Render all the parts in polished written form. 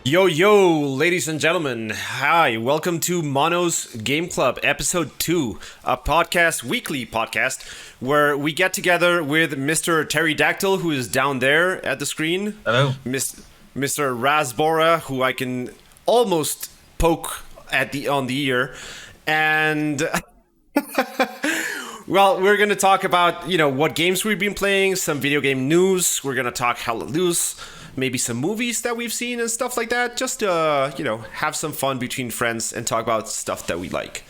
Yo, ladies and gentlemen. Hi, welcome to Mono's Game Club, Episode 2, a weekly podcast, where we get together with Mr. Pterodactyl, who is down there at the screen. Hello. Mr. Rasbora, who I can almost poke on the ear. And... Well, we're going to talk about, what games we've been playing, some video game news. We're going to talk Hell Let Loose, maybe some movies that we've seen and stuff like that. Just to, have some fun between friends and talk about stuff that we like.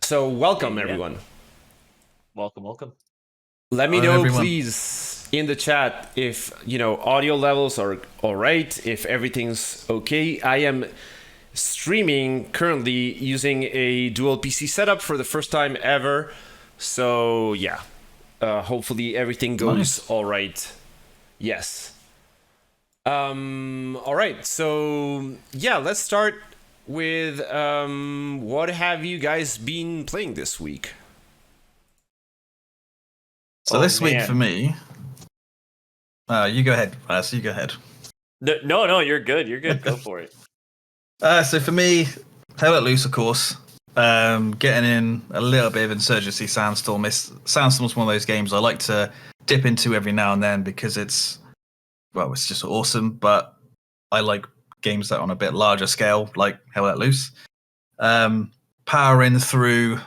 So welcome, everyone. Welcome. Let me know, please, in the chat if, audio levels are all right, if everything's okay. I am streaming currently using a dual PC setup for the first time ever. So, yeah, hopefully everything goes all right. Yes. All right. So, yeah, let's start with what have you guys been playing this week? So this week for me... you go ahead, Raz. You go ahead. No, you're good. You're good. Go for it. So for me, Hell Let Loose, of course. Getting in a little bit of Insurgency Sandstorm. Sandstorm's one of those games I like to dip into every now and then because it's just awesome. But I like games that are on a bit larger scale, like Hell Let Loose. Powering through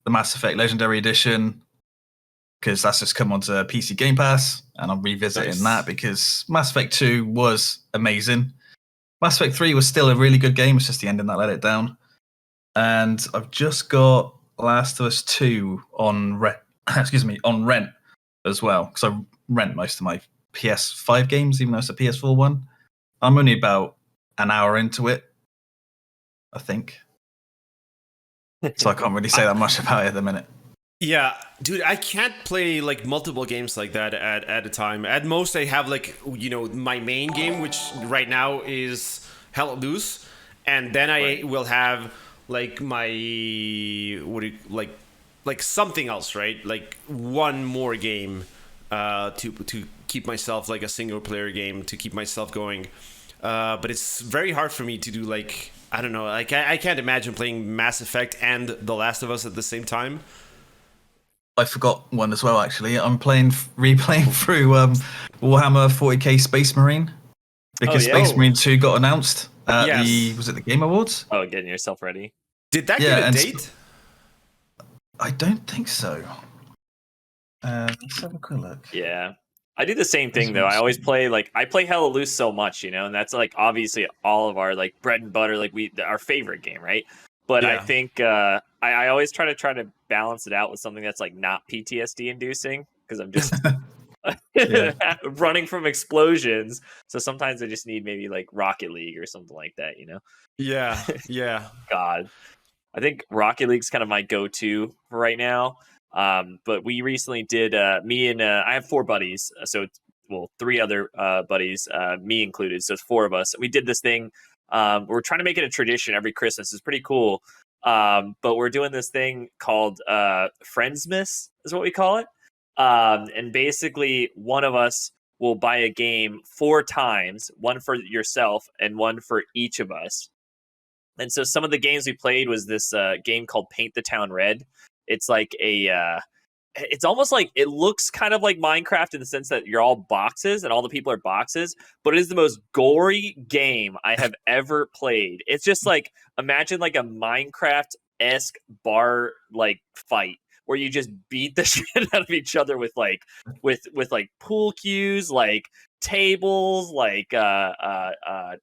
the Mass Effect Legendary Edition because that's just come onto PC Game Pass, and I'm revisiting that because Mass Effect 2 was amazing. Mass Effect 3 was still a really good game. It's just the ending that let it down. And I've just got Last of Us 2 on rent as well, because I rent most of my PS5 games, even though it's a PS4 one. I'm only about an hour into it, I think. So I can't really say that much about it at the minute. Yeah, dude, I can't play multiple games like that at a time. At most, I have my main game, which right now is Hell Let Loose, and then I will have my something else, right? Like one more game to keep myself a single player game to keep myself going. But it's very hard for me to do I don't know, I can't imagine playing Mass Effect and The Last of Us at the same time. I forgot one as well, actually. I'm replaying through Warhammer 40k Space Marine because Space Marine 2 got announced at the Game Awards? Oh, getting yourself ready. Did that get a date? I don't think so. Let's have a quick look. Yeah. I do the same thing, though. I always play, I play Hell Let Loose so much, and that's, obviously all of our, bread and butter, our favorite game, right? But I think I always try to balance it out with something that's not PTSD inducing because I'm just running from explosions. So sometimes I just need maybe Rocket League or something like that, Yeah. God, I think Rocket League's kind of my go-to for right now. But we recently did I have 4 buddies, so three other buddies, me included. So it's 4 of us. We did this thing. We're trying to make it a tradition every Christmas. It's pretty cool. But we're doing this thing called Friendsmas is what we call it. And basically one of us will buy a game 4 times, one for yourself and one for each of us. And so some of the games we played was this game called Paint the Town Red. It's it's almost it looks kind of like Minecraft in the sense that you're all boxes and all the people are boxes, but it is the most gory game I have ever played. It's just imagine a Minecraft-esque bar fight where you just beat the shit out of each other with pool cues, tables,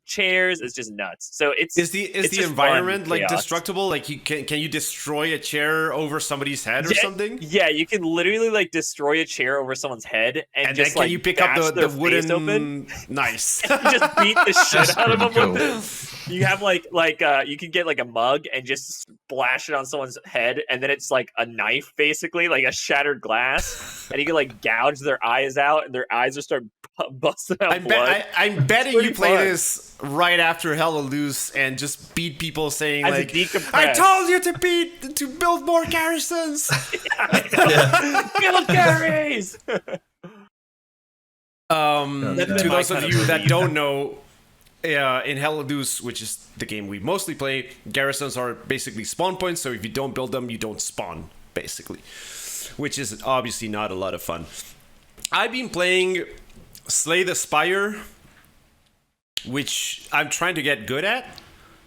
chairs. It's just nuts. So it's the environment destructible? Can you destroy a chair over somebody's head or something? Yeah, you can literally destroy a chair over someone's head and just then can you pick up the wooden open? Nice. And just beat the shit out of them cool. with it. You have you can get a mug and just splash it on someone's head, and then it's a knife, basically, a shattered glass, and you can gouge their eyes out, and their eyes will start busting out blood. I'm betting you play this right after Hell Let Loose and just beat people saying I told you to build more garrisons. Build garrisons. To those of you that don't know, in Helios, which is the game we mostly play, garrisons are basically spawn points. So if you don't build them, you don't spawn, basically, which is obviously not a lot of fun. I've been playing Slay the Spire, which I'm trying to get good at.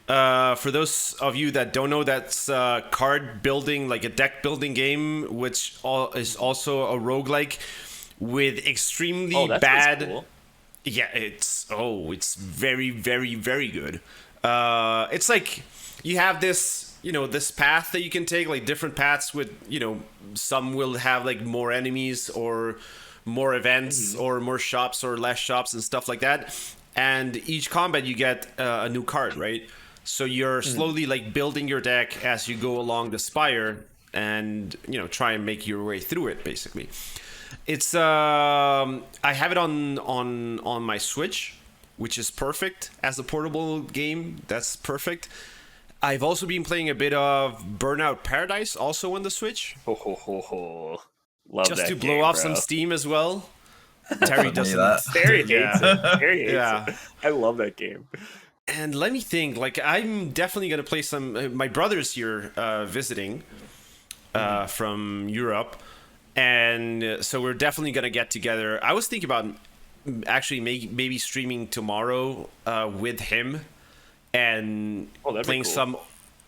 For those of you that don't know, that's card building, like a deck building game, which is also a roguelike with extremely bad. Cool. Yeah, it's very, very, very good. It's like you have this, this path that you can take, like different paths with, some will have like more enemies or more events or more shops or less shops and stuff like that. And each combat you get a new card, right? So you're slowly like building your deck as you go along the spire and, try and make your way through it, basically. It's I have it on my Switch, which is perfect as a portable game. That's perfect. I've also been playing a bit of Burnout Paradise, also on the Switch. Love just that to blow game, off bro. some steam as well. Terry doesn't. Terry hates it. Terry hates it. I love that game. And let me think. Like, I'm definitely gonna play some. My brother's here visiting from Europe. And so we're definitely going to get together. I was thinking about actually maybe streaming tomorrow with him and playing some...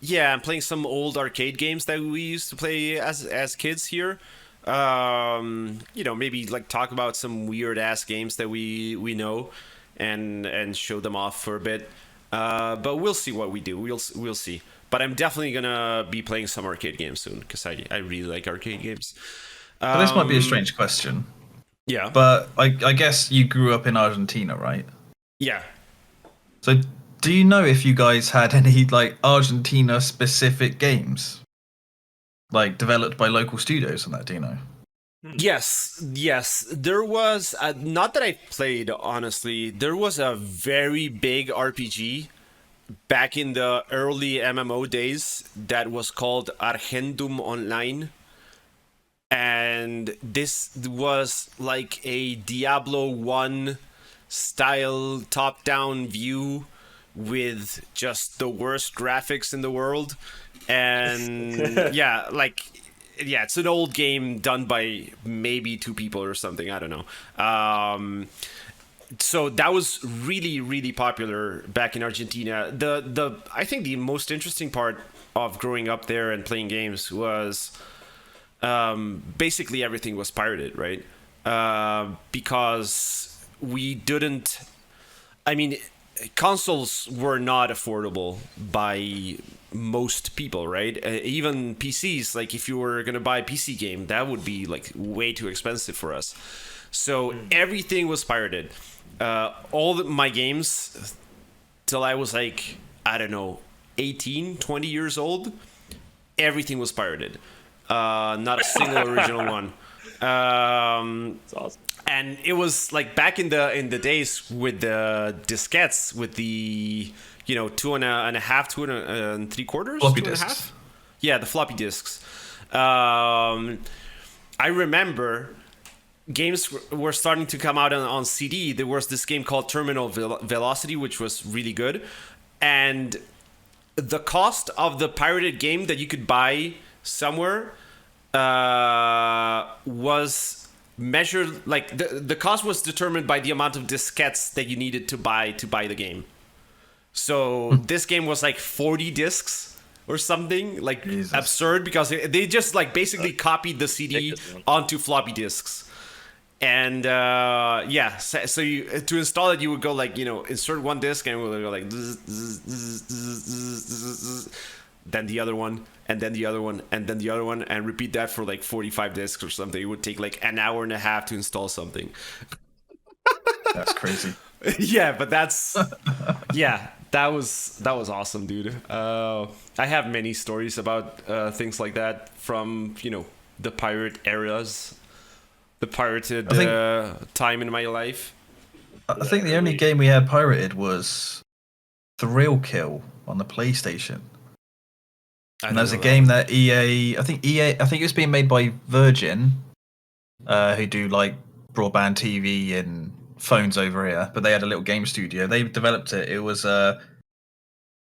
Yeah, I'm playing some old arcade games that we used to play as kids here. Maybe like talk about some weird-ass games that we know and show them off for a bit. But we'll see what we do. We'll see. But I'm definitely going to be playing some arcade games soon because I really like arcade games. Well, this might be a strange question. Yeah. But I guess you grew up in Argentina, right? Yeah. So do you know if you guys had any like Argentina-specific games? Like developed by local studios and that, do you know? Yes. There was, not that I played, honestly, there was a very big RPG back in the early MMO days that was called Argentum Online. And this was like a Diablo 1 style top-down view with just the worst graphics in the world. And it's an old game done by maybe 2 people or something. I don't know. So that was really, really popular back in Argentina. I think the most interesting part of growing up there and playing games was... basically everything was pirated, right? Because we didn't... I mean, consoles were not affordable by most people, right? Even PCs, like if you were going to buy a PC game, that would be like way too expensive for us. So everything was pirated. My games, till I was like, I don't know, 18, 20 years old, everything was pirated. Not a single original one. That's awesome. And it was like back in the days with the diskettes, with the 2.5, 2 3/4, floppy 2.5. disks. Yeah, the floppy disks. I remember games were starting to come out on CD. There was this game called Terminal Velocity, which was really good, and the cost of the pirated game that you could buy somewhere was measured, like the cost was determined by the amount of diskettes that you needed to buy the game. So this game was like 40 discs or something, like Jesus. Absurd, because they just like basically copied the CD onto floppy disks. And so you, to install it, you would go like, insert one disc and it would go like then the other one, and then the other one, and then the other one, and repeat that for like 45 discs or something. It would take like an hour and a half to install something. That's crazy. Yeah, but that's that was awesome, dude. I have many stories about things like that from the pirate eras, the pirated time in my life. I think the only game we had pirated was Thrill Kill on the PlayStation. And there's a game that I think it was being made by Virgin, who do like broadband TV in phones over here, but they had a little game studio. They developed it. It was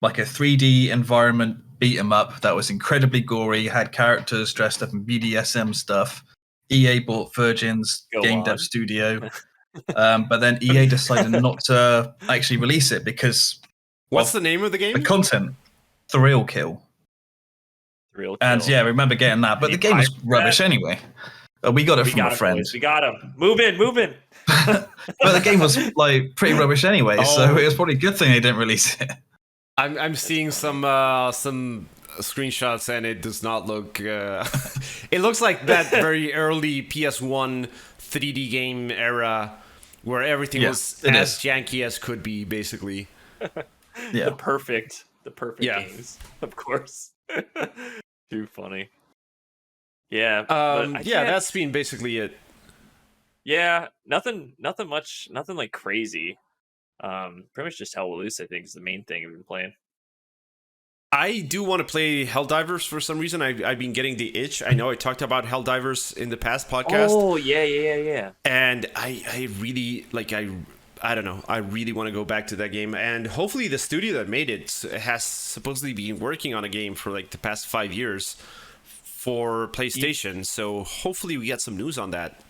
like a 3D environment beat 'em up that was incredibly gory, had characters dressed up in BDSM stuff. EA bought Virgin's game dev studio, but then EA decided not to actually release it because what's the name of the game? The content, Thrill Kill. And yeah, I remember getting that, but the game was rubbish anyway. We got it from a friend. We got him. Move in. But the game was like pretty rubbish anyway, so it was probably a good thing they didn't release it. I'm seeing some screenshots and it does not look. It looks like that very early PS1 3D game era where everything was as janky as could be, basically. Yeah, the perfect games, of course. Too funny. Yeah. That's been basically it. Yeah, nothing like crazy. Pretty much just Hell Loose, I think, is the main thing I've been playing. I do want to play Helldivers for some reason. I've been getting the itch. I know I talked about Helldivers in the past podcast. Oh, yeah. And I really, I don't know. I really want to go back to that game. And hopefully the studio that made it has supposedly been working on a game for like the past 5 years for PlayStation. So hopefully we get some news on that.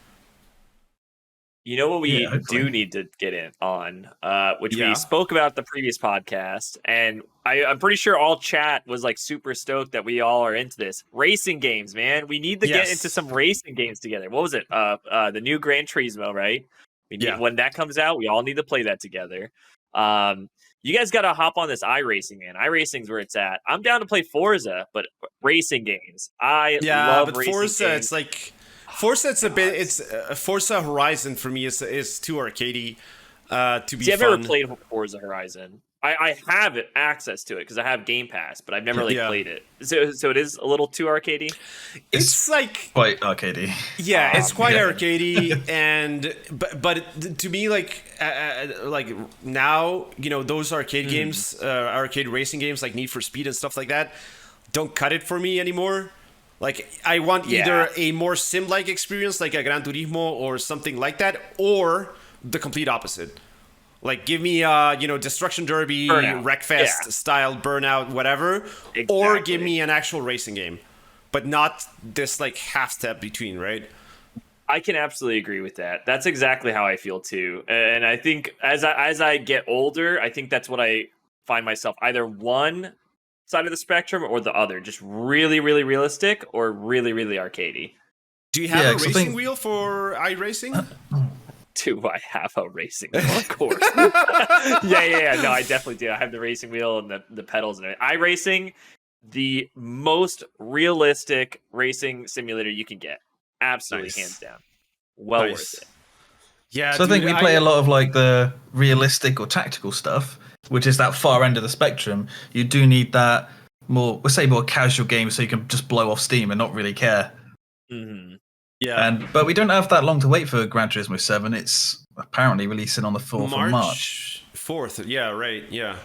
You know what we do need to get in on, which we spoke about the previous podcast, and I'm pretty sure all chat was like super stoked that we all are into this. Racing games, man. We need to get into some racing games together. What was it? The new Gran Turismo, right? When that comes out, we all need to play that together. You guys got to hop on this iRacing, man. iRacing's where it's at. I'm down to play Forza, but racing games. I love racing Forza, games. It's like Forza. It's Forza Horizon for me is too arcadey to be fun. I've never played Forza Horizon. I have access to it because I have Game Pass, but I've never played it. So it is a little too arcadey. It's like quite arcade-y. Yeah, it's quite arcade-y, and but to me, like now, those arcade games, arcade racing games like Need for Speed and stuff like that, don't cut it for me anymore. Like I want either a more sim-like experience, like a Gran Turismo or something like that, or the complete opposite. Like, give me, Destruction Derby, Wreckfest style Burnout, whatever. Exactly. Or give me an actual racing game. But not this, half step between, right? I can absolutely agree with that. That's exactly how I feel, too. And I think as I get older, I think that's what I find myself. Either one side of the spectrum or the other. Just really, really realistic or really, really arcadey. Do you have a racing wheel for iRacing? Do I have a racing wheel? Of course. Yeah. No, I definitely do. I have the racing wheel and the pedals and everything. iRacing, the most realistic racing simulator you can get. Absolutely, hands down. Worth it. Yeah. So I think we play a lot of the realistic or tactical stuff, which is that far end of the spectrum. You do need that more casual game so you can just blow off steam and not really care. Mm-hmm. Yeah, but we don't have that long to wait for Gran Turismo 7. It's apparently releasing on the 4th of March. 4th, yeah, right, yeah.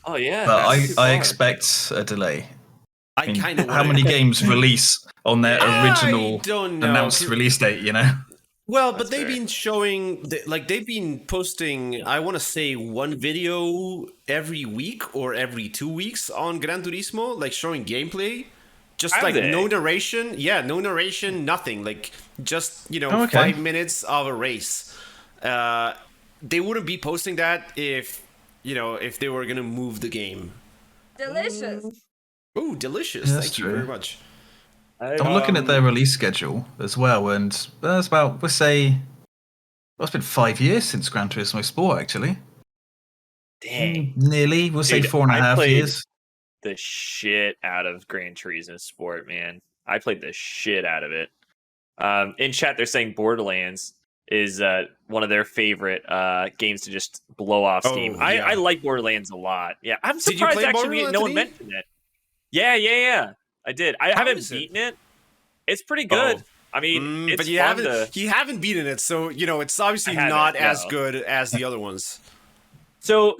Oh, yeah. But I expect a delay. I kind of how many games release on their original announced release date, Well, but they've been showing, they've been posting, I want to say, one video every week or every 2 weeks on Gran Turismo, showing gameplay. Just no narration. Yeah, no narration, nothing. Just, 5 minutes of a race. They wouldn't be posting that if they were going to move the game. Delicious. Oh, delicious. Thank you very much. I'm looking at their release schedule as well, and that's about, it's been 5 years since Gran Turismo Sport, actually. Dang. Nearly. We'll say 4.5 years. The shit out of Gran Turismo Sport, man. I played the shit out of it. In chat, they're saying Borderlands is one of their favorite games to just blow off steam. I like Borderlands a lot. Yeah, I'm surprised actually no one mentioned it. Yeah. I did. I haven't beaten it. It's pretty good. I mean, it's but you haven't beaten it, so it's obviously not as good as the other ones. So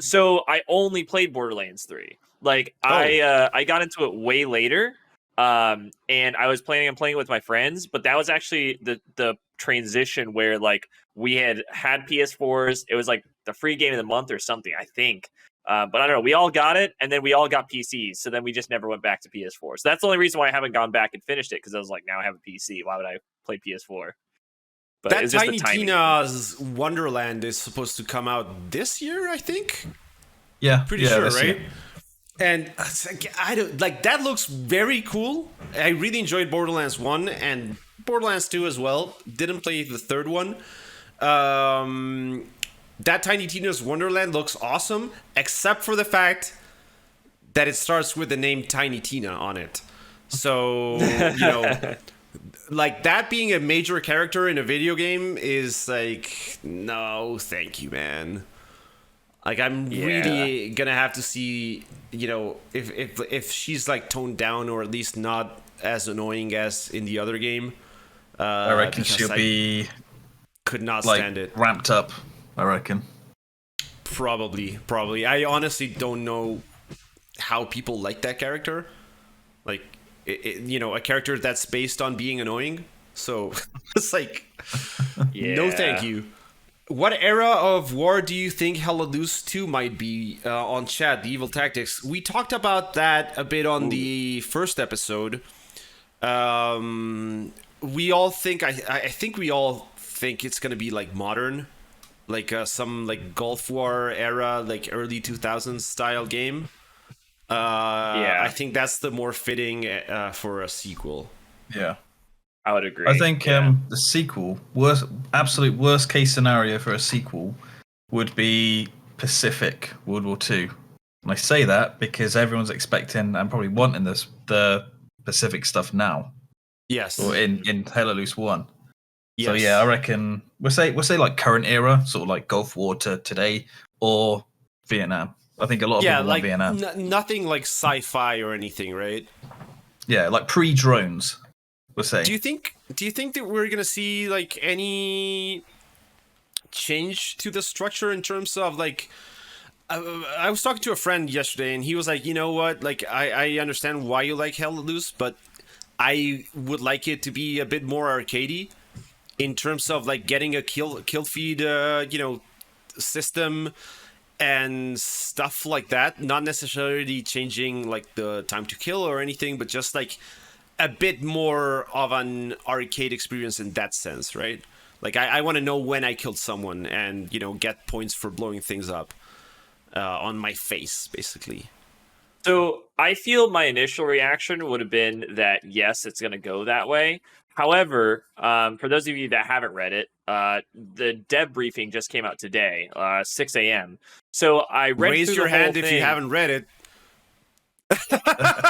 I only played Borderlands 3. I got into it way later. And I was planning on playing it with my friends, but that was actually the transition where like we had PS4s. It was like the free game of the month or something, I think. But I don't know. We all got it, and then we all got PCs. So then we just never went back to PS4. So that's the only reason why I haven't gone back and finished it, because I was like, now I have a PC. Why would I play PS4? But that it's just Tiny the timing. Tina's Wonderland is supposed to come out this year, I think. Yeah, Pretty sure, right? Year. And I don't like that. Looks very cool. I really enjoyed Borderlands 1 and Borderlands 2 as well. Didn't play the third one. That Tiny Tina's Wonderland looks awesome, except for the fact that it starts with the name Tiny Tina on it. So, like that being a major character in a video game is like, no, thank you, man. Like I'm really gonna have to see, if she's like toned down or at least not as annoying as in the other game. I reckon she'll be could not stand it. Ramped up, I reckon. Probably. I honestly don't know how people like that character. Like, a character that's based on being annoying. So it's like, no, thank you. What era of war do you think Hell Let Loose 2 might be on chat? The Evil Tactics. We talked about that a bit on the first episode. We all think, I think we all think it's going to be like modern, like some like Gulf War era, like early 2000s style game. I think that's the more fitting for a sequel. Yeah. I would agree. I think the sequel, absolute worst case scenario for a sequel would be Pacific World War II. And I say that because everyone's expecting and probably wanting the Pacific stuff now. Yes. Or in Hell Let Loose 1. Yes. So yeah, I reckon we'll say like current era, sort of like Gulf War to today, or Vietnam. I think a lot of people want Vietnam. Nothing like sci-fi or anything, right? Yeah, like pre-drones. We'll say. Do you think that we're gonna see like any change to the structure in terms of like? I was talking to a friend yesterday, and he was like, "You know what? Like, I understand why you like Hell Let Loose, but I would like it to be a bit more arcadey in terms of like getting a kill feed, system." And stuff like that, not necessarily changing like the time to kill or anything, but just like a bit more of an arcade experience in that sense, right? Like I want to know when I killed someone and, get points for blowing things up on my face, basically. So I feel my initial reaction would have been that, yes, it's going to go that way. However, for those of you that haven't read it, the dev briefing just came out today, 6 a.m. So I read Raise your hand if you haven't read it.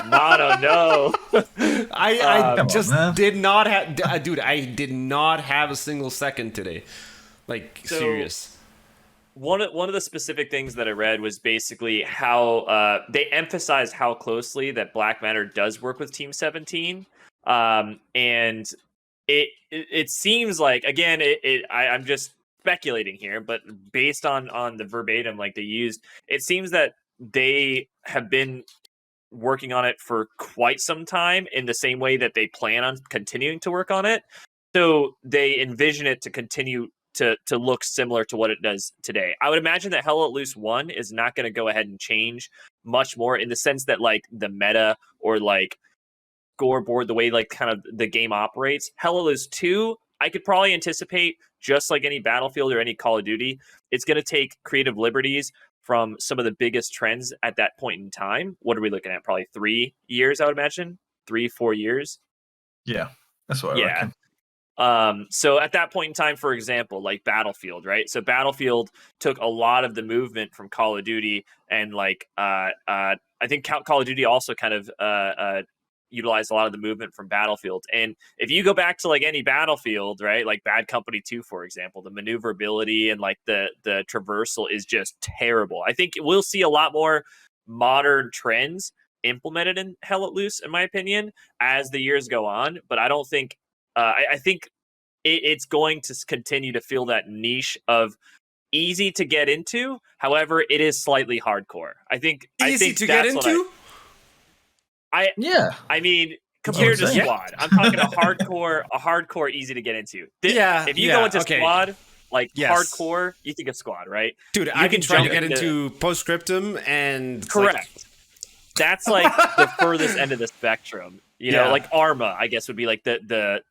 Mono, no. I just did not have... Dude, I did not have a single second today. Like, serious. One of the specific things that I read was basically how they emphasized how closely that Black Matter does work with Team 17. And it seems like, again, I'm just speculating here, but based on the verbatim like they used, it seems that they have been working on it for quite some time in the same way that they plan on continuing to work on it. So they envision it to continue to look similar to what it does today. I would imagine that Hell Let Loose 1 is not going to go ahead and change much more in the sense that like the meta or like scoreboard, the way like kind of the game operates. Hell Let Loose 2, I could probably anticipate, just like any Battlefield or any Call of Duty, it's going to take creative liberties from some of the biggest trends at that point in time. What are we looking at? Probably 3 years, I would imagine. 3-4 years. Yeah, that's what I reckon. So at that point in time, for example, like Battlefield, right? So Battlefield took a lot of the movement from Call of Duty, and like I think Call of Duty also kind of utilized a lot of the movement from Battlefield. And if you go back to like any Battlefield, right, like Bad Company 2, for example, the maneuverability and like the traversal is just terrible. I think we'll see a lot more modern trends implemented in Hell Let Loose, in my opinion, as the years go on. But I don't think I think it's going to continue to feel that niche of easy to get into. However, it is slightly hardcore. I think to get into. I mean, compared to saying. squad. I'm talking a hardcore easy to get into. If you go into squad, like hardcore, you think of squad, right? Dude, I can try to get into Postscriptum and correct. That's like the furthest end of the spectrum. You know, like Arma, I guess would be like the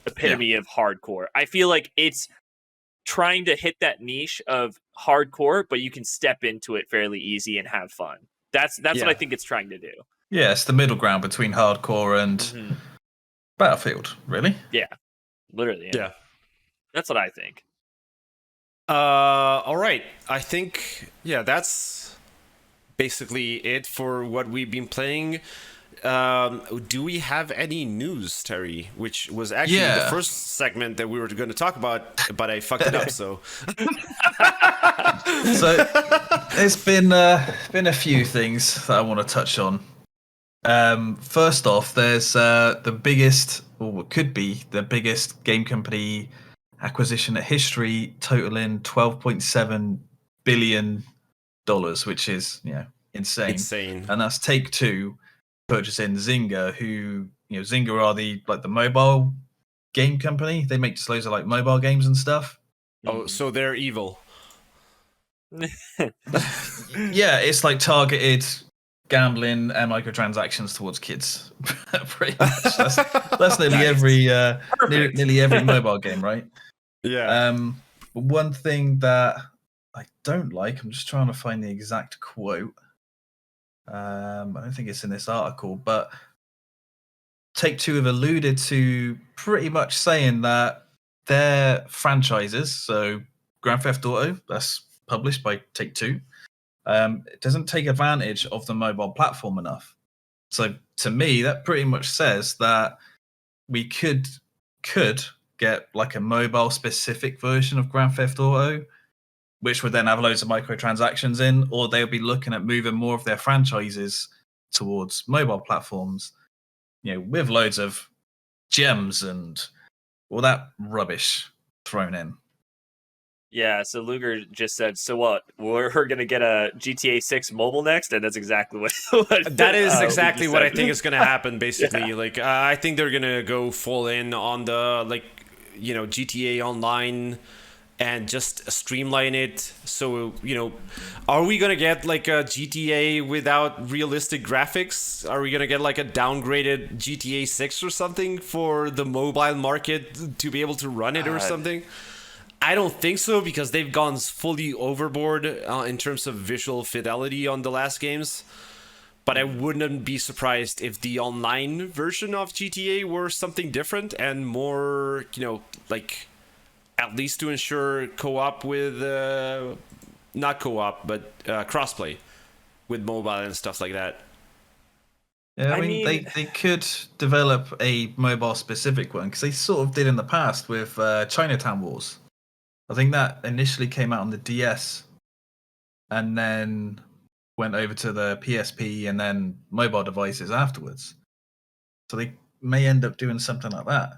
epitome of hardcore. I feel like it's trying to hit that niche of hardcore, but you can step into it fairly easy and have fun. That's what I think it's trying to do. Yeah, it's the middle ground between hardcore and Battlefield, really. Yeah, literally. Yeah. That's what I think. All right. I think, that's basically it for what we've been playing. Do we have any news, Terry? Which was actually the first segment that we were going to talk about, but I fucked it up. So, there's been a few things that I want to touch on. First off, there's the biggest, or what could be the biggest game company acquisition at history, totaling $12.7 billion, which is insane. And that's Take-Two purchasing Zynga, who Zynga are the mobile game company. They make just loads of like mobile games and stuff. Oh, so they're evil. Yeah, it's like targeted gambling and microtransactions towards kids. Pretty much. That's nearly nearly every mobile game, right? Yeah. One thing that I don't like, I'm just trying to find the exact quote. I don't think it's in this article, but Take-Two have alluded to pretty much saying that their franchises, so Grand Theft Auto, that's published by Take-Two, it doesn't take advantage of the mobile platform enough. So to me, that pretty much says that we could get like a mobile specific version of Grand Theft Auto, which would then have loads of microtransactions in, or they'll be looking at moving more of their franchises towards mobile platforms, with loads of gems and all that rubbish thrown in. Yeah, so Luger just said, so what? We're going to get a GTA 6 mobile next? And that's exactly what that is exactly what I think is going to happen, basically. Like, I think they're going to go full in on the, GTA Online and just streamline it. So, are we going to get like a GTA without realistic graphics? Are we going to get like a downgraded GTA 6 or something for the mobile market to be able to run it or something? I don't think so, because they've gone fully overboard in terms of visual fidelity on the last games. But I wouldn't be surprised if the online version of GTA were something different and more, at least to ensure co-op with, not co-op, but crossplay with mobile and stuff like that. Yeah, I mean they could develop a mobile-specific one, because they sort of did in the past with Chinatown Wars. I think that initially came out on the DS and then went over to the PSP and then mobile devices afterwards. So they may end up doing something like that.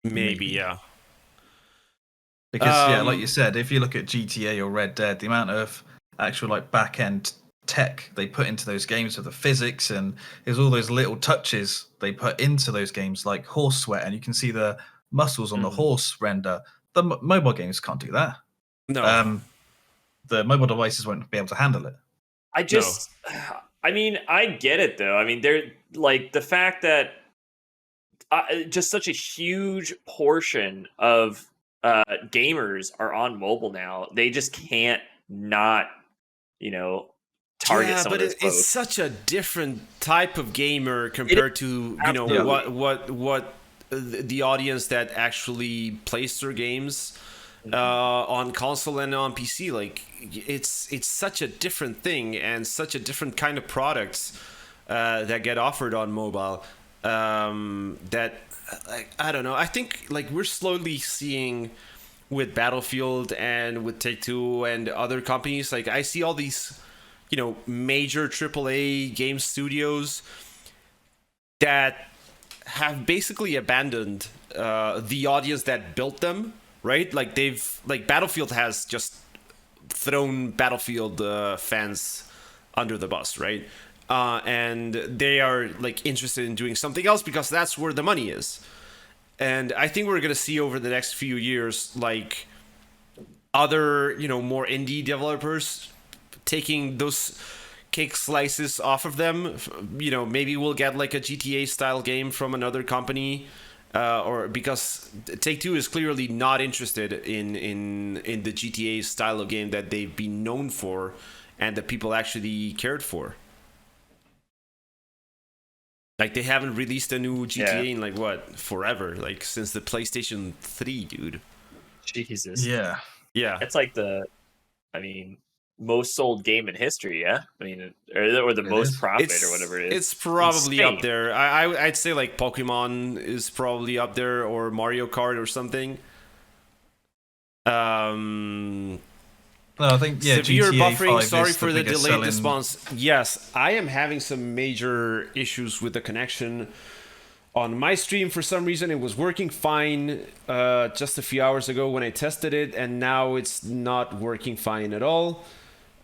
Maybe, yeah. Because, like you said, if you look at GTA or Red Dead, the amount of actual back-end tech they put into those games with the physics, and there's all those little touches they put into those games, like horse sweat, and you can see the muscles on the horse render. The mobile games can't do that. No. The mobile devices won't be able to handle it. I get it though. I mean, they're like the fact that just such a huge portion of gamers are on mobile now. They just can't not, target some of those folks. It's such a different type of gamer compared to what the audience that actually plays their games on console and on PC. Like, it's such a different thing and such a different kind of products that get offered on mobile that I don't know. I think we're slowly seeing with Battlefield and with Take-Two and other companies. Like, I see all these major AAA game studios that have basically abandoned the audience that built them, right? Like, Battlefield has just thrown Battlefield fans under the bus, right? and they are like interested in doing something else because that's where the money is. And I think we're gonna see over the next few years, like other, more indie developers taking those cake slices off of them. Maybe we'll get like a GTA style game from another company, or because Take-Two is clearly not interested in the GTA style of game that they've been known for and that people actually cared for. Like, they haven't released a new GTA in like what, forever, like since the PlayStation 3, dude. Jesus. Yeah. It's like most sold game in history, yeah? Or the most profit or whatever it is. It's probably insane. up there. I'd say like Pokemon is probably up there, or Mario Kart or something. No, I think severe GTA buffering. 5 Sorry is for the biggest delayed selling- response. Yes, I am having some major issues with the connection on my stream. For some reason, it was working fine just a few hours ago when I tested it, and now it's not working fine at all.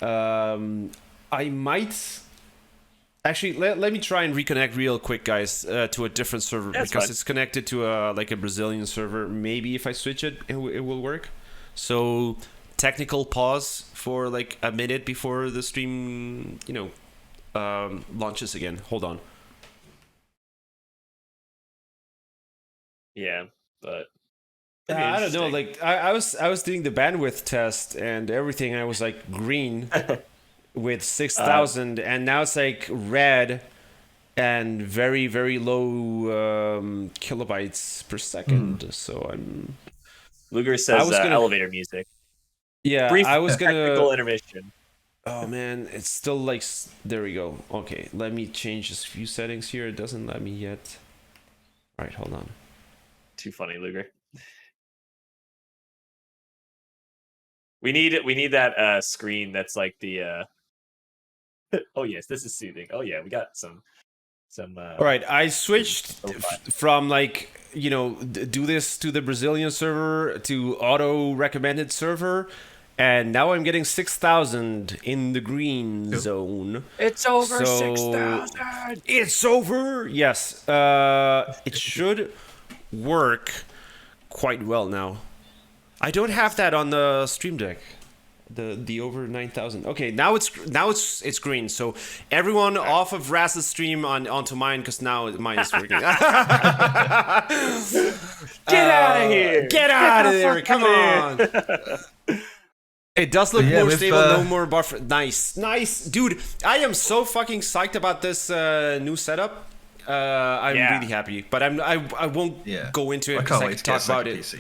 I might actually let me try and reconnect real quick, guys, to a different server. That's because fine. it's connected to a Brazilian server. Maybe if I switch it, it will work. So technical pause for like a minute before the stream, launches again. Hold on. Yeah, but I don't know. Like I was doing the bandwidth test and everything. And I was like green with 6,000, and now it's like red and very, very low kilobytes per second. So I'm. Luger says elevator music. Yeah, Brief I was technical gonna. intermission. Oh man, it's still like. There we go. Okay, let me change a few settings here. It doesn't let me yet. All right, hold on. Too funny, Luger. We need that screen that's like the. Oh yes, this is soothing. Oh yeah, we got some. All right, I switched from like do this to the Brazilian server to auto recommended server, and now I'm getting 6,000 in the green zone. It's over 6,000. It's over. Yes, it should work quite well now. I don't have that on the Stream Deck. The over 9,000. Okay, now it's green. So everyone off of Raz's stream onto mine, because now mine is working. Get out of here! Get out of there! Come on! It does look more stable, no more buffer. Nice, dude. I am so fucking psyched about this new setup. I'm really happy, but I won't go into it because I can talk about it. PC.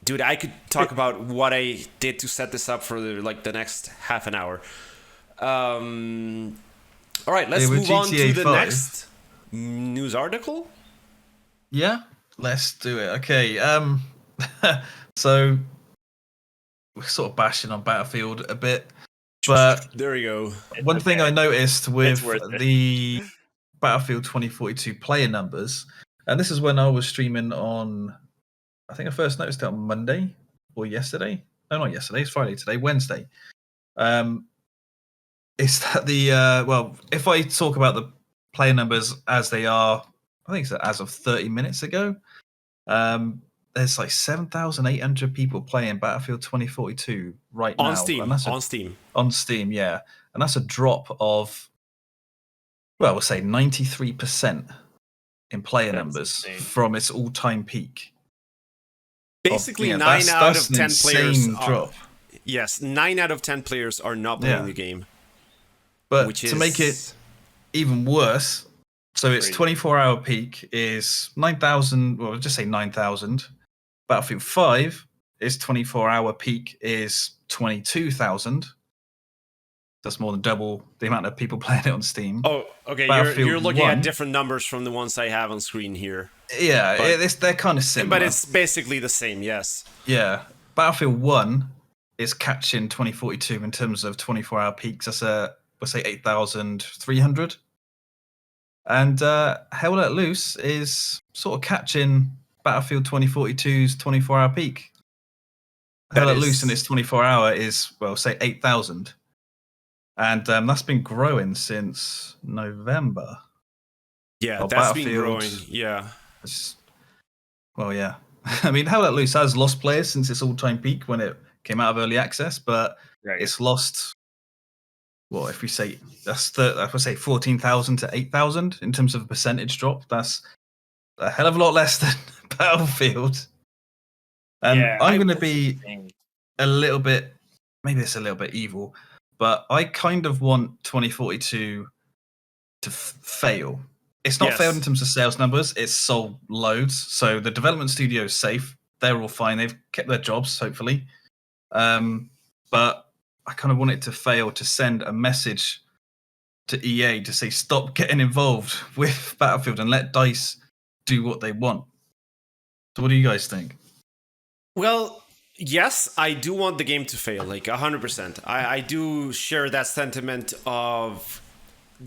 Dude, I could talk about what I did to set this up for the next half an hour. All right, let's move on to the next news article. Yeah, let's do it. Okay, so we're sort of bashing on Battlefield a bit, but there we go. One thing I noticed with the Battlefield 2042 player numbers, and this is when I was streaming on. I think I first noticed it on Monday or yesterday. No, not yesterday. It's Friday today, Wednesday. Is that if I talk about the player numbers as they are, I think it's as of 30 minutes ago, there's like 7,800 people playing Battlefield 2042 right now. On Steam. On Steam, yeah. And that's a drop of, we'll say 93% in player numbers from its all-time peak. Basically, 9 out of 10 players drop. Yes, 9 out of 10 players are not playing the game. But to make it even worse, so its 24-hour peak is 9,000. Well, just say 9,000. Battlefield 5, its 24-hour peak is 22,000. That's more than double the amount of people playing it on Steam. Oh, okay. You're looking at different numbers from the ones I have on screen here. Yeah, they're kind of similar. But it's basically the same, yes. Yeah. Battlefield 1 is catching 2042 in terms of 24-hour peaks. That's we'll say 8,300. And Hell Let Loose is sort of catching Battlefield 2042's 24-hour peak. Hell Let Loose in its 24-hour is, say 8,000. and that's been growing since November. Yeah, that's been growing. Yeah. Well, yeah. I mean, How Let Loose has lost players since its all-time peak when it came out of early access, but it's lost. Well, if we say if I say 14,000 to 8,000 in terms of a percentage drop, that's a hell of a lot less than Battlefield. And I'm going to be a little bit, maybe it's a little bit evil, but I kind of want 2042 to fail. It's not failed in terms of sales numbers. It's sold loads. So the development studio is safe. They're all fine. They've kept their jobs, hopefully. But I kind of want it to fail to send a message to EA to say, stop getting involved with Battlefield and let DICE do what they want. So what do you guys think? Well, yes, I do want the game to fail, like 100%. I do share that sentiment of,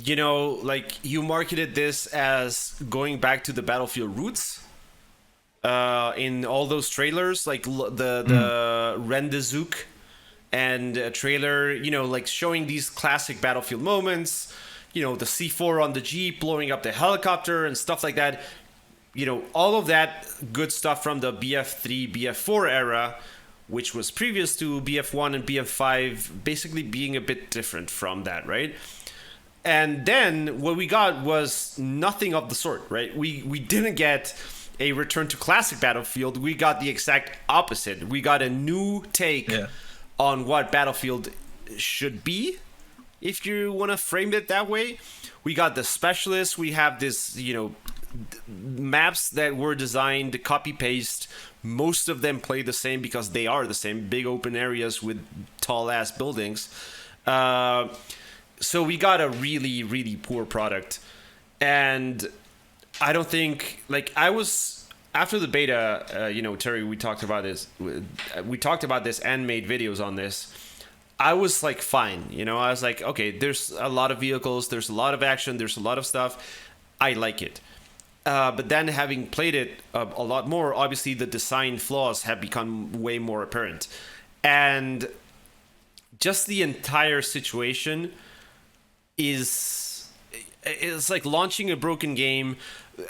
you know, like you marketed this as going back to the Battlefield roots in all those trailers, like the Rendezook and a trailer, you know, like showing these classic Battlefield moments, you know, the C4 on the Jeep blowing up the helicopter and stuff like that. You know, all of that good stuff from the BF3, BF4 era, which was previous to BF1 and BF5, basically being a bit different from that, right? And then what we got was nothing of the sort, right? We didn't get a return to classic Battlefield. We got the exact opposite. We got a new take on what Battlefield should be, if you want to frame it that way. We got the specialists. We have this, you know, maps that were designed to copy paste. Most of them play the same because they are the same, big open areas with tall ass buildings. So we got a really, really poor product. And I don't think, like, I was, after the beta, you know, Terry, we talked about this and made videos on this. I was like, fine, you know, I was like, okay, there's a lot of vehicles, there's a lot of action, there's a lot of stuff. I like it. But then having played it a lot more, obviously the design flaws have become way more apparent. And just the entire situation is, it's like launching a broken game.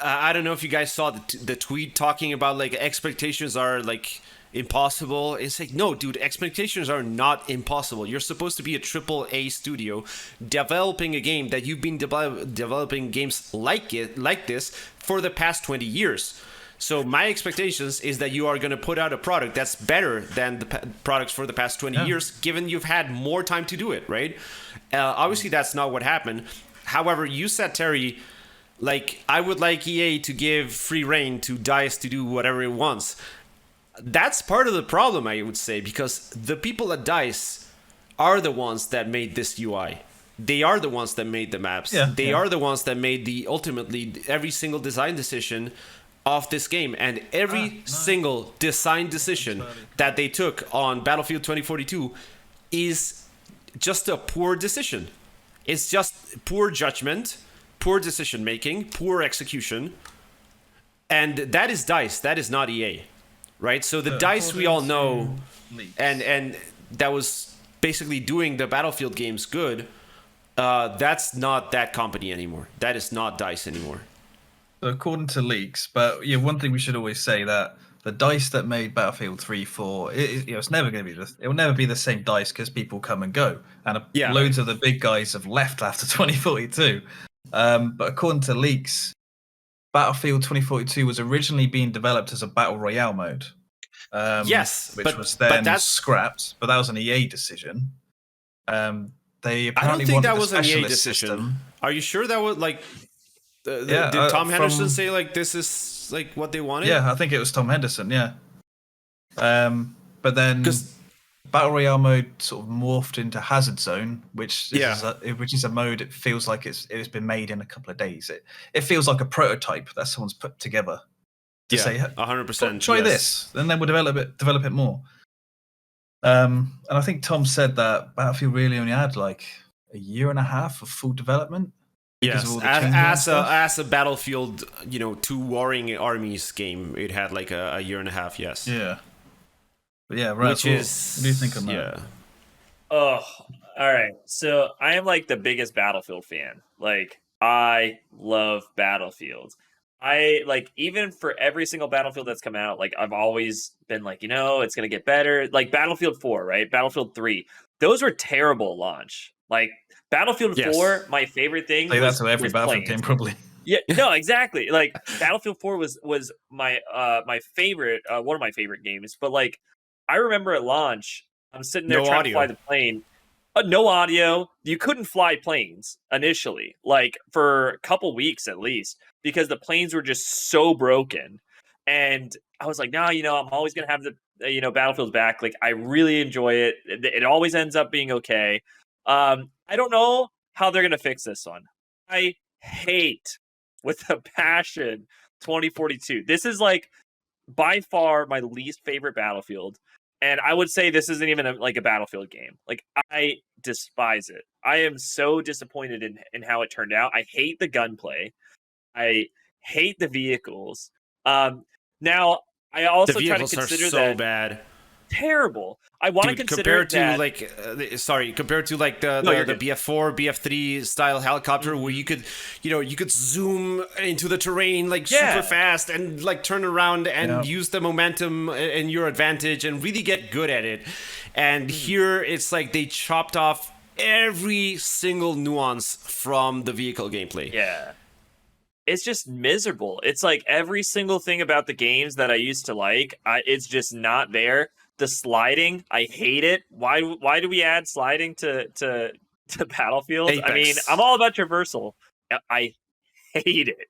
I don't know if you guys saw the tweet talking about like expectations are like impossible. It's like, no, dude, expectations are not impossible. You're supposed to be a AAA studio developing a game that you've been developing games like this for the past 20 years. So my expectations is that you are going to put out a product that's better than the products for the past 20 years, given you've had more time to do it, right? Obviously, that's not what happened. However, you said, Terry, like, I would like EA to give free reign to DICE to do whatever it wants. That's part of the problem, I would say, because the people at DICE are the ones that made this UI. They are the ones that made the maps. They are the ones that made ultimately every single design decision of this game. And every single design decision that they took on Battlefield 2042 is just a poor decision. It's just poor judgment, poor decision making, poor execution. And that is DICE. That is not EA. Right? So the DICE we all know, and that was basically doing the Battlefield games good, that's not that company anymore. That is not DICE anymore. So according to leaks, but yeah, one thing we should always say that the DICE that made Battlefield 3, 4, it's never going to be it will never be the same DICE because people come and go, and loads of the big guys have left after 2042. But according to leaks, Battlefield 2042 was originally being developed as a battle royale mode. Which was then scrapped, but that was an EA decision. They apparently I don't think that was an EA decision. System. Are you sure that was like? Did Tom Henderson say like this is like what they wanted? Yeah, I think it was Tom Henderson. Yeah. But then battle royale mode sort of morphed into Hazard Zone, which is a mode. It feels like it's been made in a couple of days. It feels like a prototype that someone's put together to say 100%. Try this, and then we'll develop it more. And I think Tom said that Battlefield really only had like a year and a half of full development. Yes, as a Battlefield, 2 warring armies game, it had like a year and a half. Yes. Yeah. But yeah, right. Which is, what do you think on that? Yeah. All right. So I am like the biggest Battlefield fan. Like I love Battlefield. I like even for every single Battlefield that's come out, like I've always been like, it's gonna get better. Like Battlefield 4, right? Battlefield 3. Those were terrible at launch. Like Battlefield Yes. 4, my favorite thing Say was, that to every was Battlefield planes. game, probably. Yeah, no, exactly. Like Battlefield 4 was my my favorite, one of my favorite games. But like I remember at launch, I'm sitting there No trying audio. to fly the plane. No audio. You couldn't fly planes initially, like for a couple weeks at least, because the planes were just so broken. And I was like, no, I'm always gonna have the Battlefields back. Like I really enjoy it. It always ends up being okay. I don't know how they're gonna fix this one. I hate with a passion 2042. This is like by far my least favorite Battlefield. And I would say this isn't even like a Battlefield game. Like I despise it. I am so disappointed in how it turned out. I hate the gunplay. I hate the vehicles. Now I also The try to vehicles are consider so that bad. terrible. I want to consider compared to that, compared to like the BF4, BF3 style helicopter where you could zoom into the terrain like super fast and like turn around and use the momentum in your advantage and really get good at it. And here it's like they chopped off every single nuance from the vehicle gameplay. Yeah. It's just miserable. It's like every single thing about the games that I used to like, it's just not there. The sliding, I hate it. Why do we add sliding to Battlefield? Apex. I mean, I'm all about traversal. I hate it.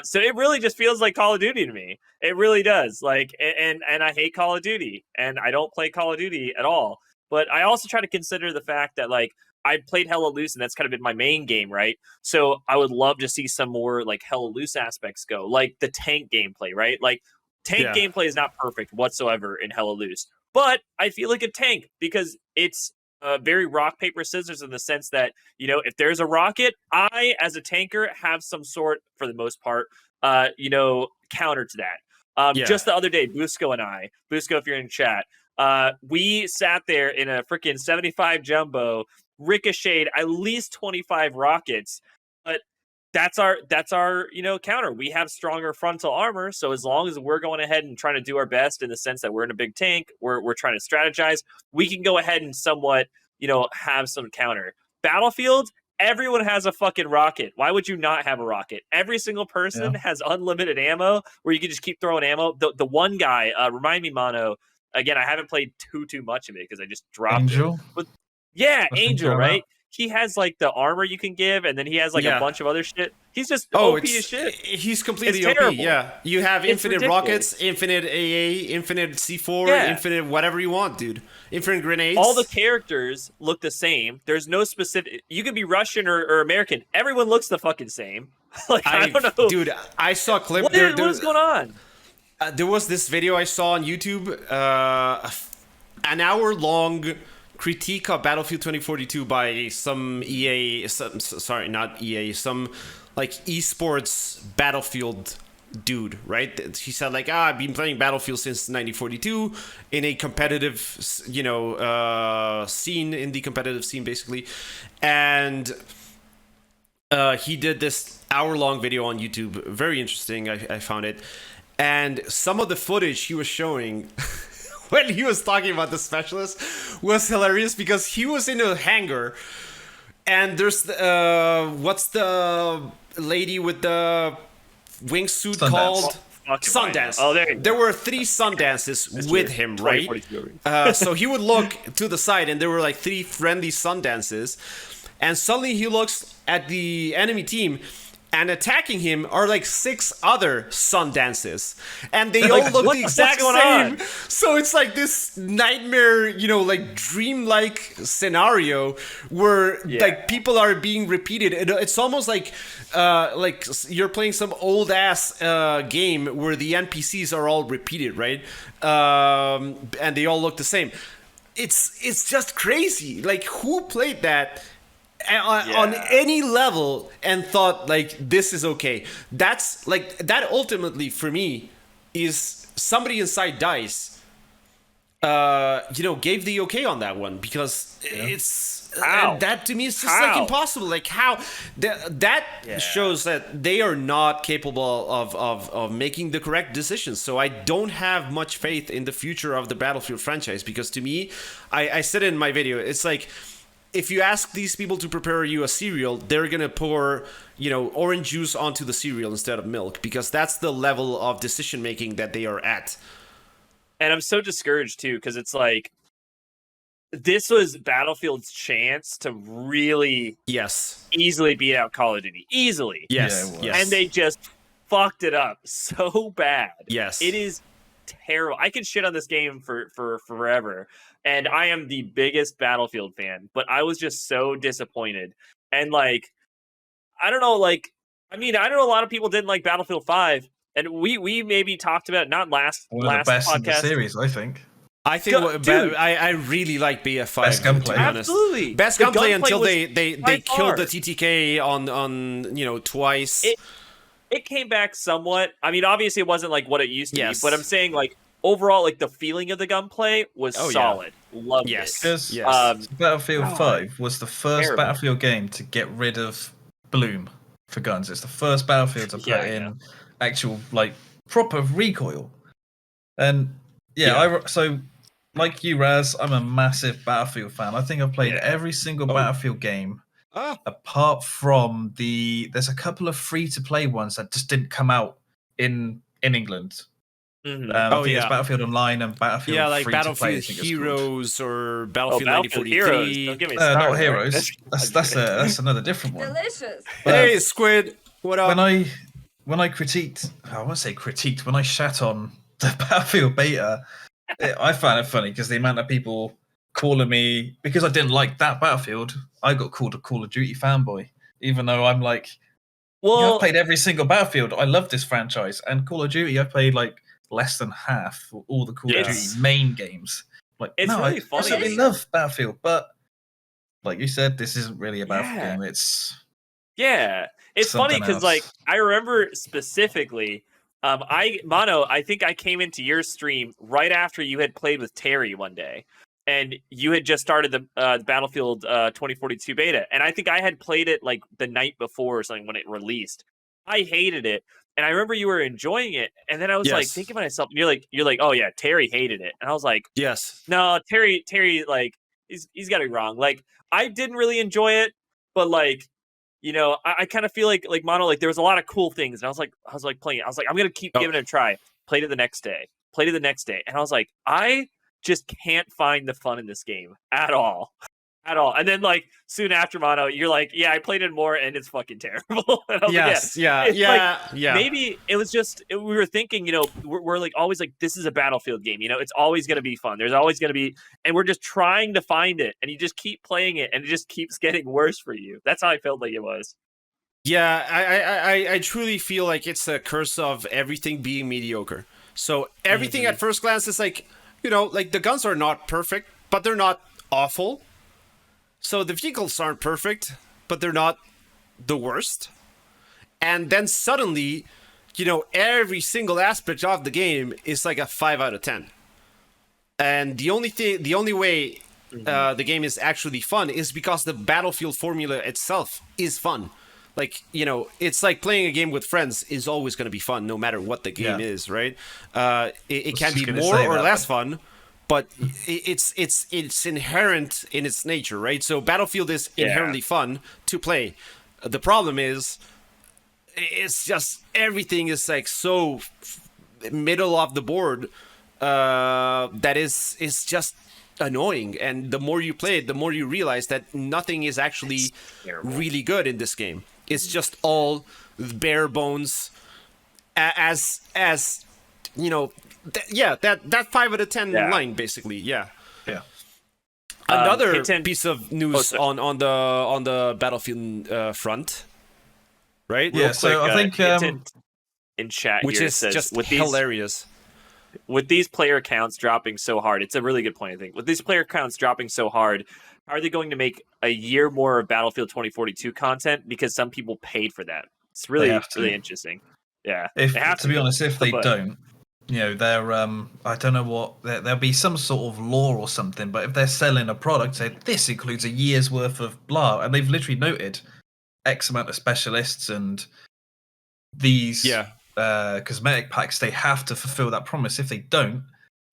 So it really just feels like Call of Duty to me. It really does. Like, and I hate Call of Duty, and I don't play Call of Duty at all. But I also try to consider the fact that like I played Hella Loose, and that's kind of been my main game, right? So I would love to see some more like Hella Loose aspects go, like the tank gameplay, right? Like tank gameplay is not perfect whatsoever in Hella Loose, but I feel like a tank because it's very rock paper scissors in the sense that if there's a rocket, I as a tanker have some sort, for the most part, counter to that. Just the other day, Busco, if you're in chat, we sat there in a freaking 75 jumbo, ricocheted at least 25 rockets, but that's our counter. We have stronger frontal armor, so as long as we're going ahead and trying to do our best in the sense that we're in a big tank, we're trying to strategize, we can go ahead and somewhat have some counter. Battlefield, everyone has a fucking rocket. Why would you not have a rocket? Every single person has unlimited ammo where you can just keep throwing ammo. The one guy, remind me, Mono, again, I haven't played too much of it because I just dropped Angel? it. But Angel, right? He has like the armor you can give, and then he has like a bunch of other shit. He's just OP as shit. He's completely it's OP. terrible. Yeah, you have infinite rockets, infinite AA, infinite C4, infinite whatever you want, dude. Infinite grenades. All the characters look the same. There's no specific. You could be Russian or American. Everyone looks the fucking same. Like I don't know, dude. I saw a clip. What is going on? There was this video I saw on YouTube, an hour-long critique of Battlefield 2042 by some like esports Battlefield dude, right? He said like, I've been playing Battlefield since 1942 in a competitive, scene, in the competitive scene basically, and he did this hour-long video on YouTube. Very interesting, I found it. And some of the footage he was showing when he was talking about the specialist was hilarious because he was in a hangar and there's what's the lady with the wingsuit called? Sundance. Oh, there were 3 Sundances with him, right? So he would look to the side and there were like 3 friendly Sundances, and suddenly he looks at the enemy team, and attacking him are like 6 other Sundances, and they all look the exact same. So it's like this nightmare, like dreamlike scenario where like people are being repeated. It's almost like you're playing some old ass game where the NPCs are all repeated, right? And they all look the same. It's just crazy. Like, who played that on any level and thought like this is okay? That's like, that ultimately for me is somebody inside DICE gave the okay on that one, because it's How? And that to me is just like impossible. Like how that shows that they are not capable of making the correct decisions. So I don't have much faith in the future of the Battlefield franchise, because to me, I said it in my video, it's like, if you ask these people to prepare you a cereal, they're gonna pour, orange juice onto the cereal instead of milk, because that's the level of decision making that they are at. And I'm so discouraged too, because it's like, this was Battlefield's chance to really easily beat out Call of Duty. Easily. Yes. And they just fucked it up so bad. Yes. It is terrible. I can shit on this game for forever. And I am the biggest Battlefield fan, but I was just so disappointed. And like, I don't know, I know a lot of people didn't like Battlefield 5. And we maybe talked about it, not last one of the best podcast. In the series, I think. I think I really like BF5. Best gunplay. Absolutely. Best gunplay until they killed the far. TTK on twice. It came back somewhat. I mean, obviously it wasn't like what it used to be, but I'm saying like overall, like the feeling of the gunplay was solid. Loved it. Because Battlefield 5 was the first Battlefield game to get rid of bloom for guns. It's the first Battlefield to put in actual like proper recoil. And so like you, Raz, I'm a massive Battlefield fan. I think I've played every single Battlefield game, apart from there's a couple of free-to-play ones that just didn't come out in England. Mm-hmm. I think it's Battlefield Online and Battlefield like free-to-play, Battlefield Heroes or Battlefield Battlefield 1943. Heroes. Don't get me started, not Heroes. That's another different one. Delicious. Hey, Squid, what up? When I critiqued, when I shat on the Battlefield beta, I found it funny because the amount of people calling me, because I didn't like that Battlefield, I got called a Call of Duty fanboy, even though I'm like, I've played every single Battlefield. I love this franchise, and Call of Duty I played like less than half of all the Call of Duty main games. Like, it's really funny. I absolutely love Battlefield, but like you said, this isn't really a Battlefield game. It's funny because like I remember specifically. I think I came into your stream right after you had played with Terry one day, and you had just started the Battlefield 2042 beta, and I think I had played it like the night before or something when it released. I hated it, and I remember you were enjoying it, and then I was like thinking to myself, you're like, oh yeah, Terry hated it, and I was like, no, Terry, like he's got it wrong. Like I didn't really enjoy it, but like. I kind of feel like Mono, like there was a lot of cool things, and I was like playing it. I was like, I'm gonna keep giving it a try. Played it the next day, and I was like, I just can't find the fun in this game at all. And then like soon after, Mono, you're like, I played it more, and it's fucking terrible. And I was Maybe it was just we were thinking, we're like always like this is a Battlefield game, it's always gonna be fun. There's always gonna be, and we're just trying to find it, and you just keep playing it, and it just keeps getting worse for you. That's how I felt like it was. Yeah, I truly feel like it's a curse of everything being mediocre. So everything at first glance is like, like the guns are not perfect, but they're not awful. So the vehicles aren't perfect, but they're not the worst. And then suddenly, every single aspect of the game is like a 5 out of 10. And the only way the game is actually fun is because the Battlefield formula itself is fun. Like, it's like playing a game with friends is always going to be fun, no matter what the game is, right? It can be more or less fun. But it's inherent in its nature, right? So Battlefield is inherently fun to play. The problem is, it's just everything is like so middle of the board that is just annoying. And the more you play it, the more you realize that nothing is actually really good in this game. It's just all bare bones, as that 5 out of 10 line basically. Another piece of news on the Battlefield front, right? Yeah. So I think in chat, which here, is says, just with hilarious. With these player counts dropping so hard, it's a really good point. I think with these player counts dropping so hard, are they going to make a year more of Battlefield 2042 content because some people paid for that? It's really really interesting. Yeah, to be honest, if they don't, they're I don't know what there'll be some sort of law or something, but if they're selling a product, say this includes a year's worth of blah, and they've literally noted X amount of specialists and these cosmetic packs, they have to fulfill that promise. If they don't,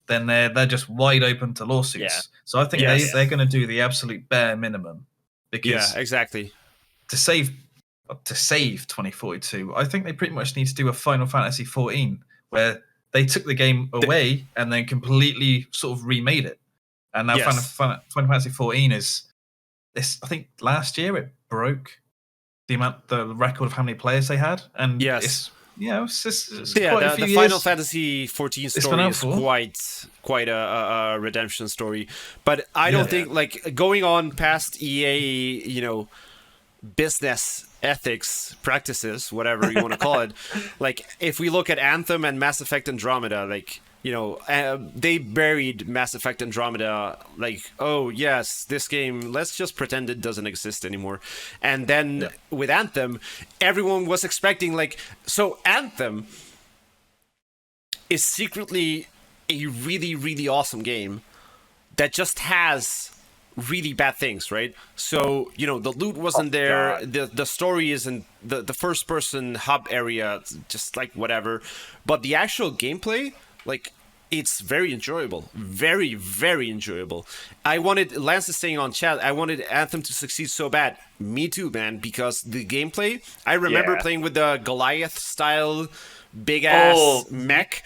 then they're just wide open to lawsuits. Yeah. So I think they're going to do the absolute bare minimum, because exactly. to save 2042, I think they pretty much need to do a Final Fantasy 14 where they took the game away and then completely sort of remade it. And now Final Fantasy 14 is this. I think last year it broke the record of how many players they had, and it's quite a few the years. Final Fantasy 14 story is quite a redemption story, but I don't think like going on past EA, business ethics practices, whatever you want to call it. Like if we look at Anthem and Mass Effect Andromeda, like they buried Mass Effect Andromeda, like, oh yes, this game, let's just pretend it doesn't exist anymore. And then with Anthem, everyone was expecting so Anthem is secretly a really, really awesome game that just has really bad things, right? So, the loot wasn't there, the story isn't, the first person hub area, just like whatever, but the actual gameplay, it's very enjoyable. Very, very enjoyable. Lance is saying on chat, I wanted Anthem to succeed so bad. Me too, man, because the gameplay, I remember playing with the Goliath-style big-ass mech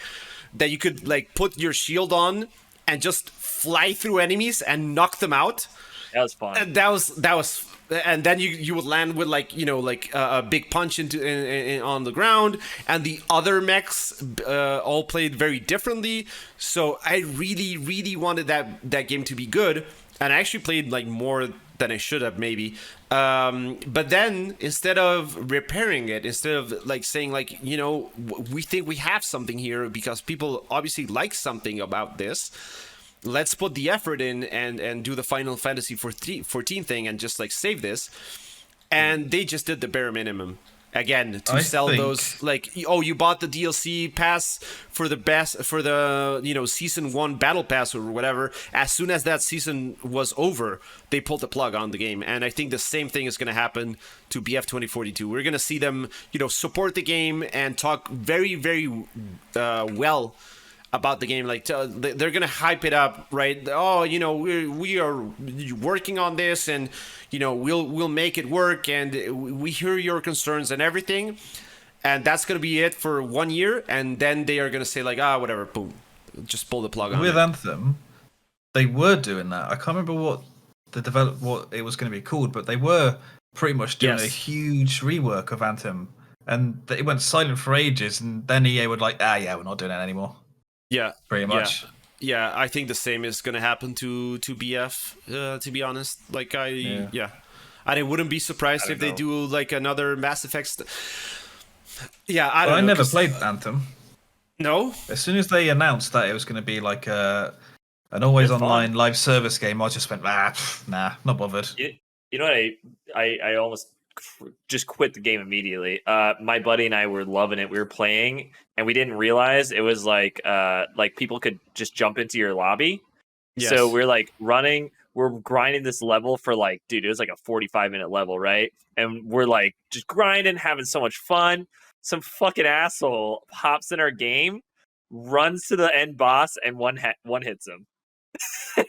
that you could, put your shield on and just fly through enemies and knock them out. That was fun. And that was and then you would land with a big punch on the ground, and the other mechs all played very differently. So I really, really wanted that game to be good, and I actually played more than I should have maybe. But then instead of repairing it, instead of saying we think we have something here because people obviously like something about this, let's put the effort in and do the Final Fantasy 14 thing and just save this. And they just did the bare minimum again to sell those you bought the DLC pass for the season 1 battle pass or whatever. As soon as that season was over, they pulled the plug on the game. And I think the same thing is going to happen to BF 2042. We're going to see them support the game and talk very, very well about the game. They're gonna hype it up, right? Oh, we are working on this, and we'll make it work, and we hear your concerns and everything, and that's gonna be it for 1 year, and then they are gonna say whatever, boom, just pull the plug on with it. Anthem. They were doing that. I can't remember what it was going to be called, but they were pretty much doing a huge rework of Anthem, and it went silent for ages, and then EA would we're not doing it anymore. Yeah, pretty much. Yeah, I think the same is gonna happen to BF. To be honest, and I wouldn't be surprised if they do another Mass Effect. I don't know. I never played Anthem. No. As soon as they announced that it was going to be an always online live service game, I just went nah, not bothered. You know what? I almost just quit the game immediately. My buddy and I were loving it. We were playing, and we didn't realize it was people could just jump into your lobby. Yes. So we're running, we're grinding this level for dude, it was a 45-minute level, right? And we're just grinding, having so much fun. Some fucking asshole hops in our game, runs to the end boss, and one hits him.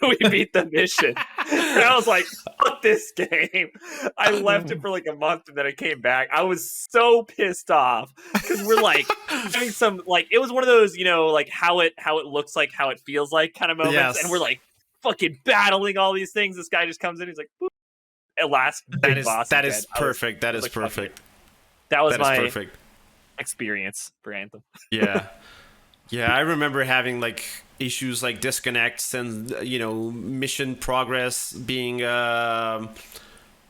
We beat the mission. And I was like, fuck this game. I left it for a month, and then I came back. I was so pissed off because we're having some it was one of those, how it looks like, how it feels like kind of moments. Yes. And we're fucking battling all these things. This guy just comes in, he's like, boop. At last, that is perfect. That is perfect. That was my perfect experience for Anthem. Yeah. Yeah, I remember having issues disconnects and mission progress being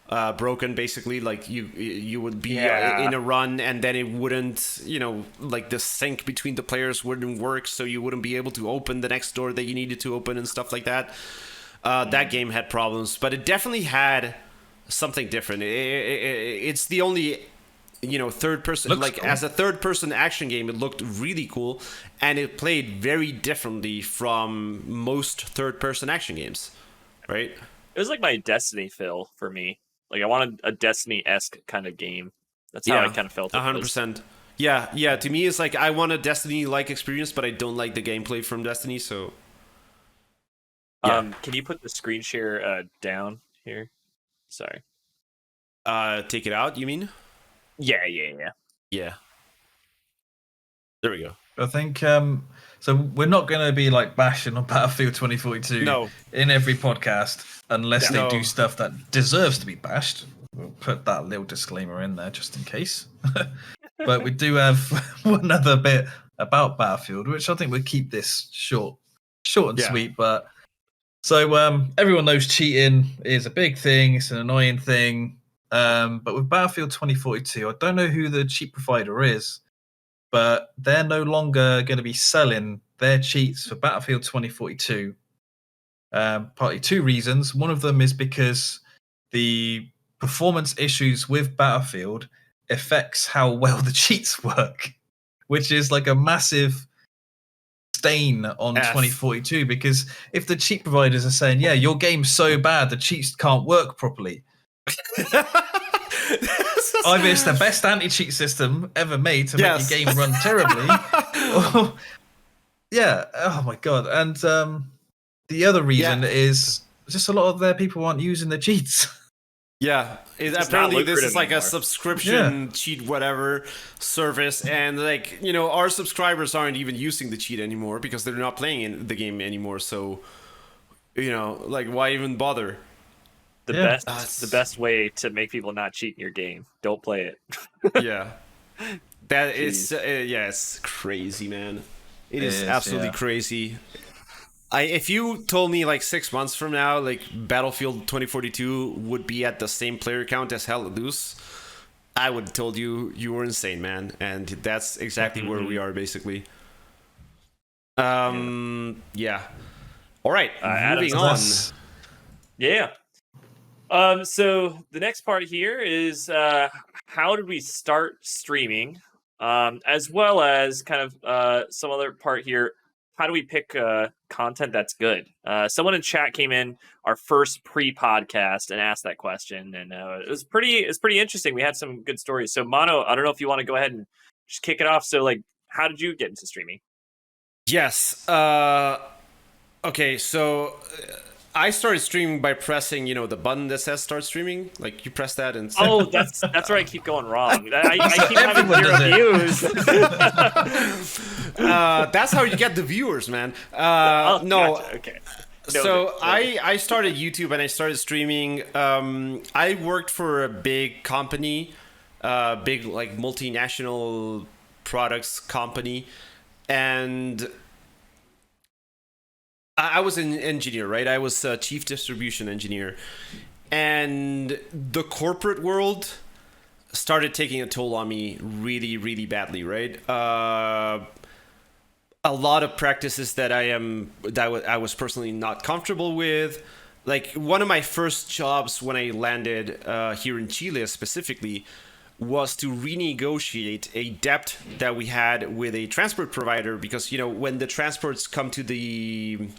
broken, basically. You would be in a run, and then it wouldn't, the sync between the players wouldn't work, so you wouldn't be able to open the next door that you needed to open and stuff like that. That game had problems, but it definitely had something different. It's the only third person, Looks like cool. as a third person action game, it looked really cool, and it played very differently from most third person action games, right? It was like my Destiny feel for me. Like I wanted a Destiny-esque kind of game. That's how I kind of felt it was. 100%. Yeah. To me, it's like I want a Destiny-like experience, but I don't like the gameplay from Destiny. So, yeah. Can you put the screen share down here? Sorry. Take it out. You mean? Yeah. Yeah. There we go. I think so. We're not going to be like bashing on Battlefield 2042 No. in every podcast unless No. they do stuff that deserves to be bashed. We'll put that little disclaimer in there just in case. But we do have one other bit about Battlefield, which I think we'll keep this short and sweet. But so everyone knows cheating is a big thing. It's an annoying thing. But with Battlefield 2042, I don't know who the cheat provider is, but they're no longer going to be selling their cheats for Battlefield 2042. Partly two reasons. One of them is because the performance issues with Battlefield affects how well the cheats work, which is like a massive stain on 2042. Because if the cheat providers are saying, yeah, your game's so bad, the cheats can't work properly. Either it's the best anti-cheat system ever made to make your game run terribly. Oh my god. And the other reason is just a lot of their people aren't using the cheats. Yeah, apparently this is like a subscription cheat whatever service, and like our subscribers aren't even using the cheat anymore because they're not playing in the game anymore. So like why even bother? The best way to make people not cheat in your game, don't play it. Yeah, that is it's crazy, man. It is absolutely crazy. If you told me like 6 months from now, like Battlefield 2042 would be at the same player count as Hell Loose, I would have told you were insane, man. And that's exactly where we are, basically. Yeah. All right, moving on. Yeah. So the next part here is how did we start streaming, as well as kind of some other part here. How do we pick content that's good? Someone in chat came in our first pre-podcast and asked that question, and it was pretty interesting. We had some good stories. So Mono, I don't know if you want to go ahead and just kick it off. So like, how did you get into streaming? Yes. Okay. So I started streaming by pressing, the button that says "Start Streaming." Like you press that, and that's where I keep going wrong. I keep having 0 views. That's how you get the viewers, man. No. Gotcha. Okay. I started YouTube and I started streaming. I worked for a big company, big like multinational products company, and I was an engineer, right? I was a chief distribution engineer, and the corporate world started taking a toll on me really, really badly, right? A lot of practices that I was personally not comfortable with. Like one of my first jobs when I landed here in Chile specifically was to renegotiate a debt that we had with a transport provider, because when the transports come to the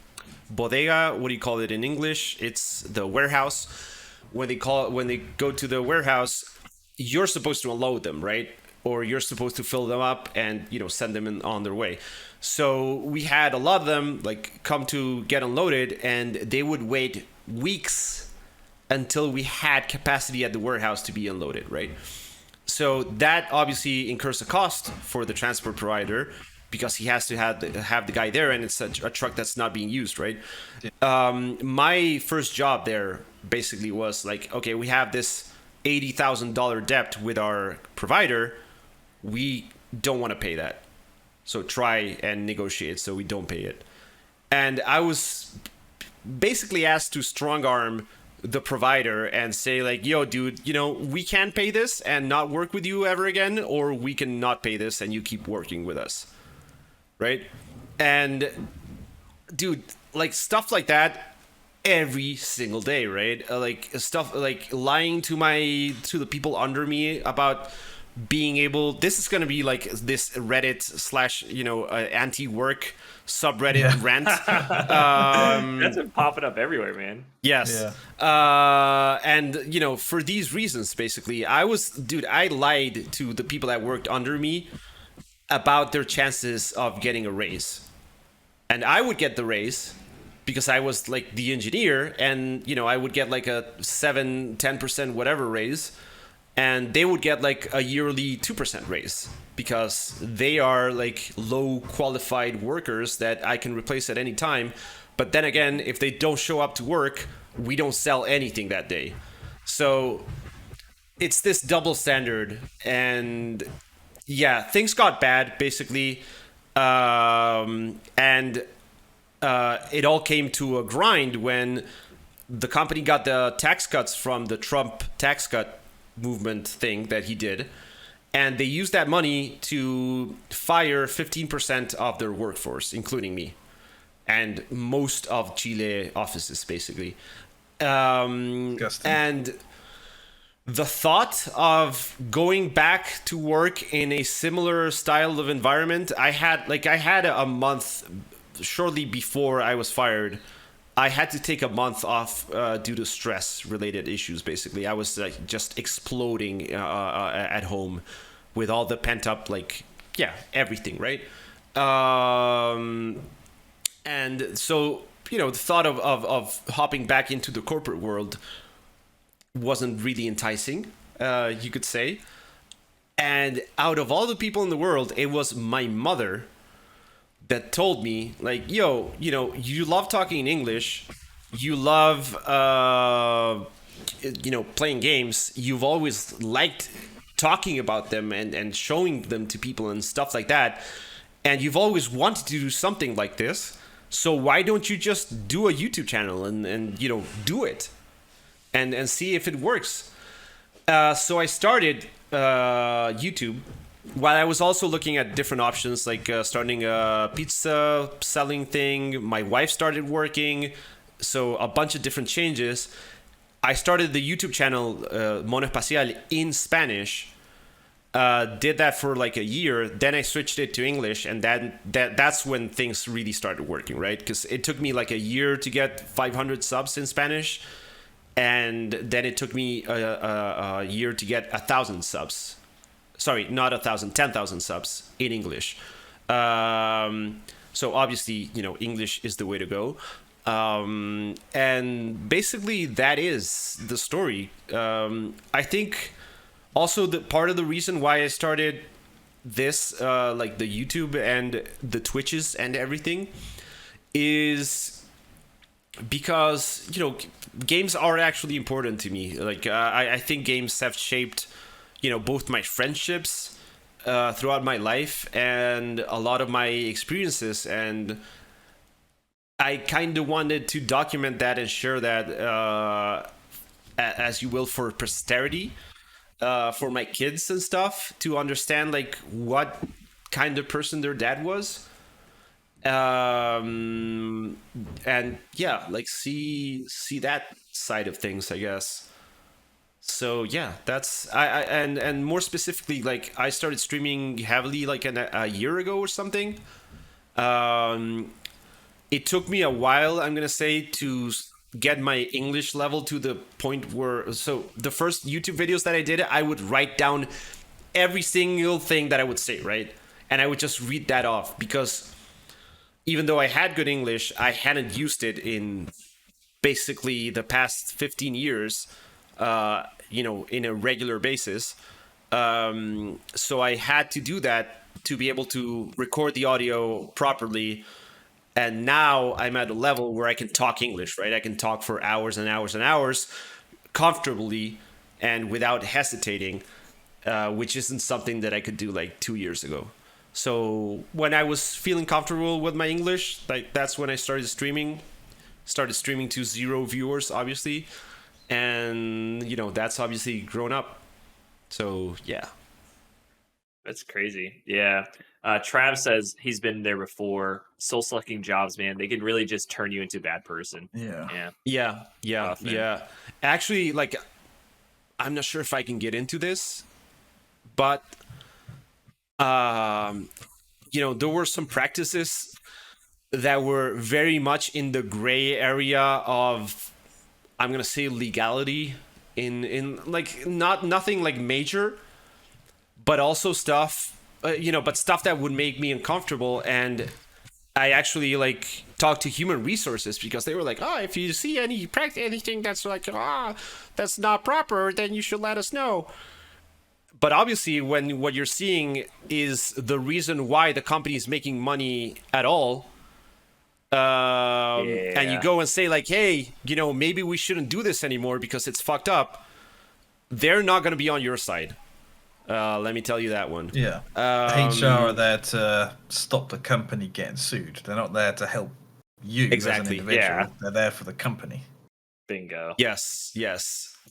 bodega, what do you call it in English? It's the warehouse. When they go to the warehouse, you're supposed to unload them, right? Or you're supposed to fill them up and send them on their way. So we had a lot of them like come to get unloaded, and they would wait weeks until we had capacity at the warehouse to be unloaded, right? So that obviously incurs a cost for the transport provider, because he has to have the guy there, and it's a truck that's not being used, right? My first job there basically was like, okay, we have this $80,000 debt with our provider. We don't want to pay that. So try and negotiate so we don't pay it. And I was basically asked to strong arm the provider and say like, yo, dude, we can pay this and not work with you ever again, or we can not pay this and you keep working with us. Right? And dude, like stuff like that every single day, right? Like stuff like lying to the people under me about being able, this is going to be like this Reddit slash, anti-work subreddit rant. That's been popping up everywhere, man. Yes. And, for these reasons, basically, I lied to the people that worked under me about their chances of getting a raise. And I would get the raise because I was like the engineer, and, I would get like a 10% whatever raise. And they would get like a yearly 2% raise because they are like low qualified workers that I can replace at any time. But then again, if they don't show up to work, we don't sell anything that day. So it's this double standard. And yeah, things got bad basically. And it all came to a grind when the company got the tax cuts from the Trump tax cut movement thing that he did, and they used that money to fire 15% of their workforce, including me and most of Chile offices basically. And the thought of going back to work in a similar style of environment, I had a month shortly before I was fired. I had to take a month off due to stress-related issues, basically. I was just exploding at home with all the pent-up, everything, right? And so, the thought of hopping back into the corporate world wasn't really enticing, you could say. And out of all the people in the world, it was my mother that told me, like, yo, you love talking in English, you love, playing games, you've always liked talking about them and showing them to people and stuff like that, and you've always wanted to do something like this, so why don't you just do a YouTube channel and do it and see if it works? So I started YouTube, while I was also looking at different options, like starting a pizza selling thing. My wife started working, so a bunch of different changes. I started the YouTube channel Mono Espacial in Spanish. Did that for like a year. Then I switched it to English, and that's when things really started working, right? Because it took me like a year to get 500 subs in Spanish, and then it took me a year to get 1,000 subs. Sorry, not 1,000, 10,000 subs in English. So obviously, English is the way to go. And basically that is the story. I think also the part of the reason why I started this, like the YouTube and the Twitches and everything, is because, games are actually important to me. Like, I think games have shaped both my friendships throughout my life and a lot of my experiences, and I kind of wanted to document that and share that, as you will, for posterity, for my kids and stuff, to understand like what kind of person their dad was, and yeah, like see that side of things, I guess. So yeah, that's and more specifically, like I started streaming heavily like a year ago or something. It took me a while, I'm gonna say, to get my English level to the point where, so the first YouTube videos that I did, I would write down every single thing that I would say, right? And I would just read that off, because even though I had good English, I hadn't used it in basically the past 15 years. In a regular basis. So I had to do that to be able to record the audio properly. And now I'm at a level where I can talk English, right? I can talk for hours and hours and hours comfortably and without hesitating, which isn't something that I could do like 2 years ago. So when I was feeling comfortable with my English, like that's when I started streaming to 0 viewers, obviously. And that's obviously grown up. So yeah, that's crazy. Yeah. Trav says he's been there before. Soul sucking jobs, man, they can really just turn you into a bad person. Yeah. Actually, like, I'm not sure if I can get into this, but there were some practices that were very much in the gray area of, I'm gonna say, legality, in like nothing like major, but also stuff, but stuff that would make me uncomfortable. And I actually like talked to human resources because they were like, oh, if you see anything that's like, that's not proper, then you should let us know. But obviously, when what you're seeing is the reason why the company is making money at all, and you go and say like, hey, maybe we shouldn't do this anymore because it's fucked up, they're not going to be on your side. Let me tell you that one. Yeah. HR are there to stop the company getting sued. They're not there to help you as an individual. Yeah. They're there for the company. Bingo. Yes.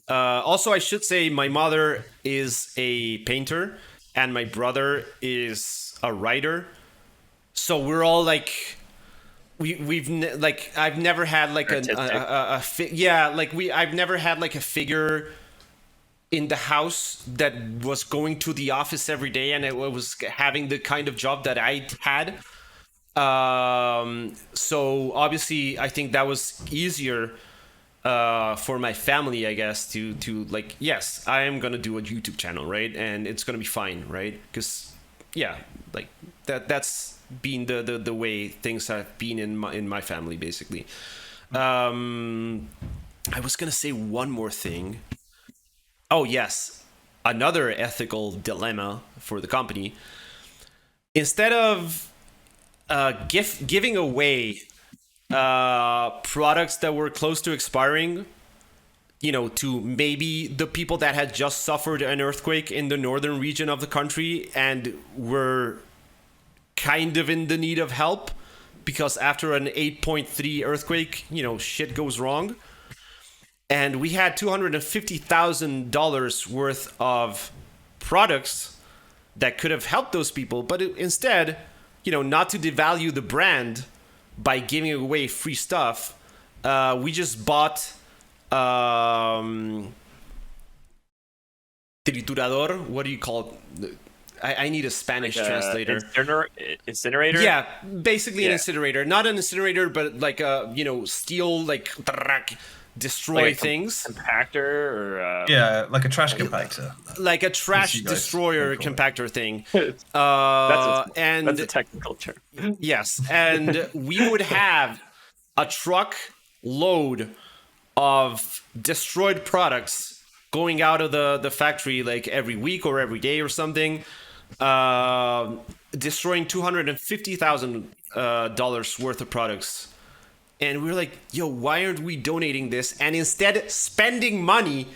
Also, I should say my mother is a painter and my brother is a writer. So we're all like, I've never had like I've never had like a figure in the house that was going to the office every day and it was having the kind of job that I had. So obviously I think that was easier for my family, I guess, to like, yes, I am gonna do a YouTube channel, right? And it's gonna be fine, right? Because like that's been the way things have been in my family, basically. I was gonna say one more thing. Oh yes, another ethical dilemma for the company. Instead of giving away products that were close to expiring, to maybe the people that had just suffered an earthquake in the northern region of the country and were kind of in the need of help, because after an 8.3 earthquake, shit goes wrong. And we had $250,000 worth of products that could have helped those people, but instead, not to devalue the brand by giving away free stuff, we just bought triturador. What do you call it? I need a Spanish translator. Incinerator? Yeah, basically an incinerator. Not an incinerator, but like a steel, like destroy like things. Compactor or like a trash compactor. Like a trash destroyer compactor thing. That's a technical term. Yes, and we would have a truck load of destroyed products going out of the factory like every week or every day or something, destroying $250,000 worth of products. And we were like, yo, why aren't we donating this and instead spending money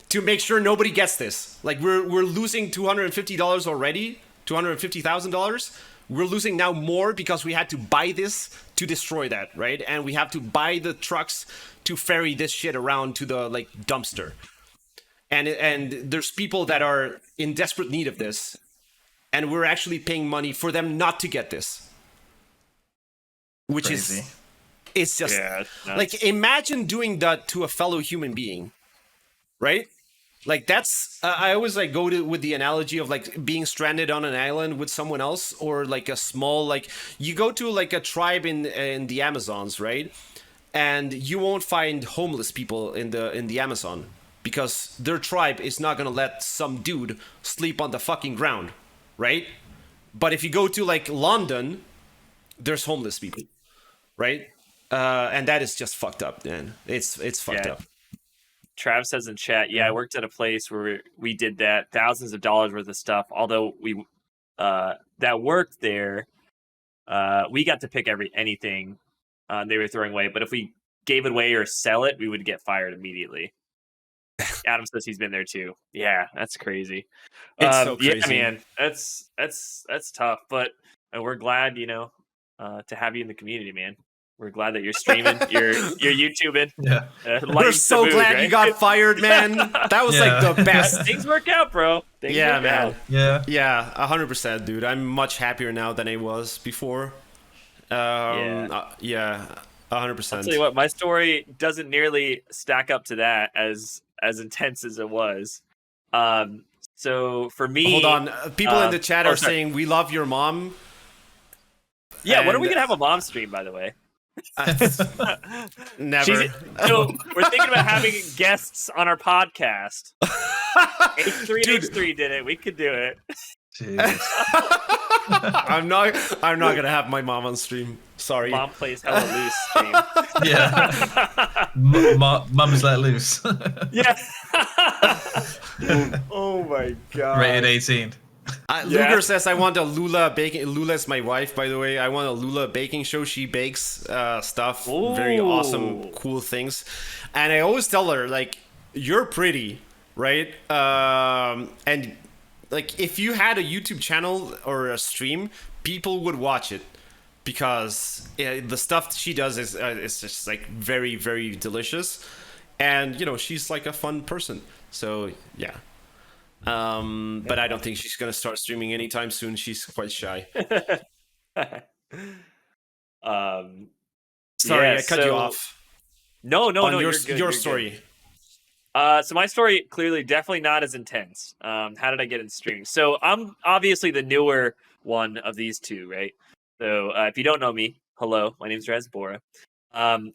to make sure nobody gets this? Like, we're losing $250 already, $250,000. We're losing now more because we had to buy this to destroy that, right? And we have to buy the trucks to ferry this shit around to the like dumpster. And there's people that are in desperate need of this, and we're actually paying money for them not to get this, which Crazy. It's just like, imagine doing that to a fellow human being, right? Like, that's I always like go to with the analogy of like being stranded on an island with someone else, or like a small, like you go to like a tribe in the Amazons, right? And you won't find homeless people in the Amazon because their tribe is not gonna let some dude sleep on the fucking ground, right? But if you go to like London, there's homeless people, right? And that is just fucked up, man. It's fucked up. Trav says in chat, I worked at a place where we did that, thousands of dollars worth of stuff. Although we that worked there, we got to pick anything they were throwing away. But if we gave it away or sell it, we would get fired immediately. Adam says he's been there too. Yeah, that's crazy. It's so crazy. Yeah, man, that's tough. But we're glad, to have you in the community, man. We're glad that you're streaming, you're YouTubing. Yeah, we're so glad you got fired, man. That was like the best. Things work out, bro. Things work man. out. Yeah, 100%, dude. I'm much happier now than I was before. 100%. I'll tell you what, my story doesn't nearly stack up to that as intense as it was. So for me, hold on. People in the chat are sorry. saying we love your mom. Yeah, when are we And- gonna have a mom stream? By the way, Never. So we're thinking about having guests on our podcast. H3 and H3 did it. We could do it. Jeez. I'm not gonna have my mom on stream. Sorry. Mom plays hella loose stream. Yeah. Mum's let loose. Yeah. Oh my god. Rated 18. Luger says I want a Lula baking. Lula's my wife, by the way. I want a Lula baking show. She bakes stuff, very awesome, cool things. And I always tell her, like, you're pretty, right? And like, if you had a YouTube channel or a stream, people would watch it because the stuff she does is just like very, very delicious. And you know, she's like a fun person. So yeah. But I don't think she's gonna start streaming anytime soon. She's quite shy. Sorry, I cut you off. No, On you're good. Your story. So my story clearly definitely not as intense. How did I get in streaming? So I'm obviously the newer one of these two, right? So if you don't know me, hello, my name's Razbora. I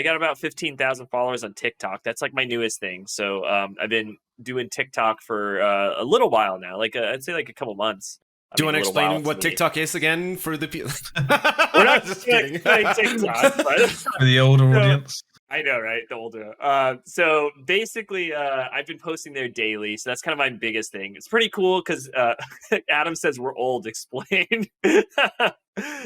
got about 15,000 followers on TikTok. That's like my newest thing. So I've been doing TikTok for a little while now, like I'd say like a couple months. Do you want to explain what TikTok is again for the people? We're not just kidding. TikTok, but For the older audience. I know, right? The older. So basically, I've been posting there daily. So that's kind of my biggest thing. It's pretty cool because Adam says we're old. Explain.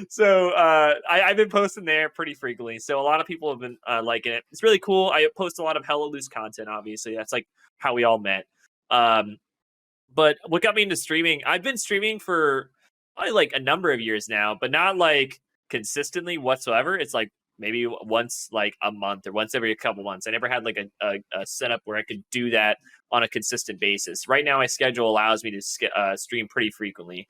So I've been posting there pretty frequently. So a lot of people have been liking it. It's really cool. I post a lot of hella loose content. Obviously, that's like how we all met. But what got me into streaming? I've been streaming for like a number of years now, but not like consistently whatsoever. It's like maybe once like a month or once every couple months. I never had like a setup where I could do that on a consistent basis. Right now, my schedule allows me to stream pretty frequently.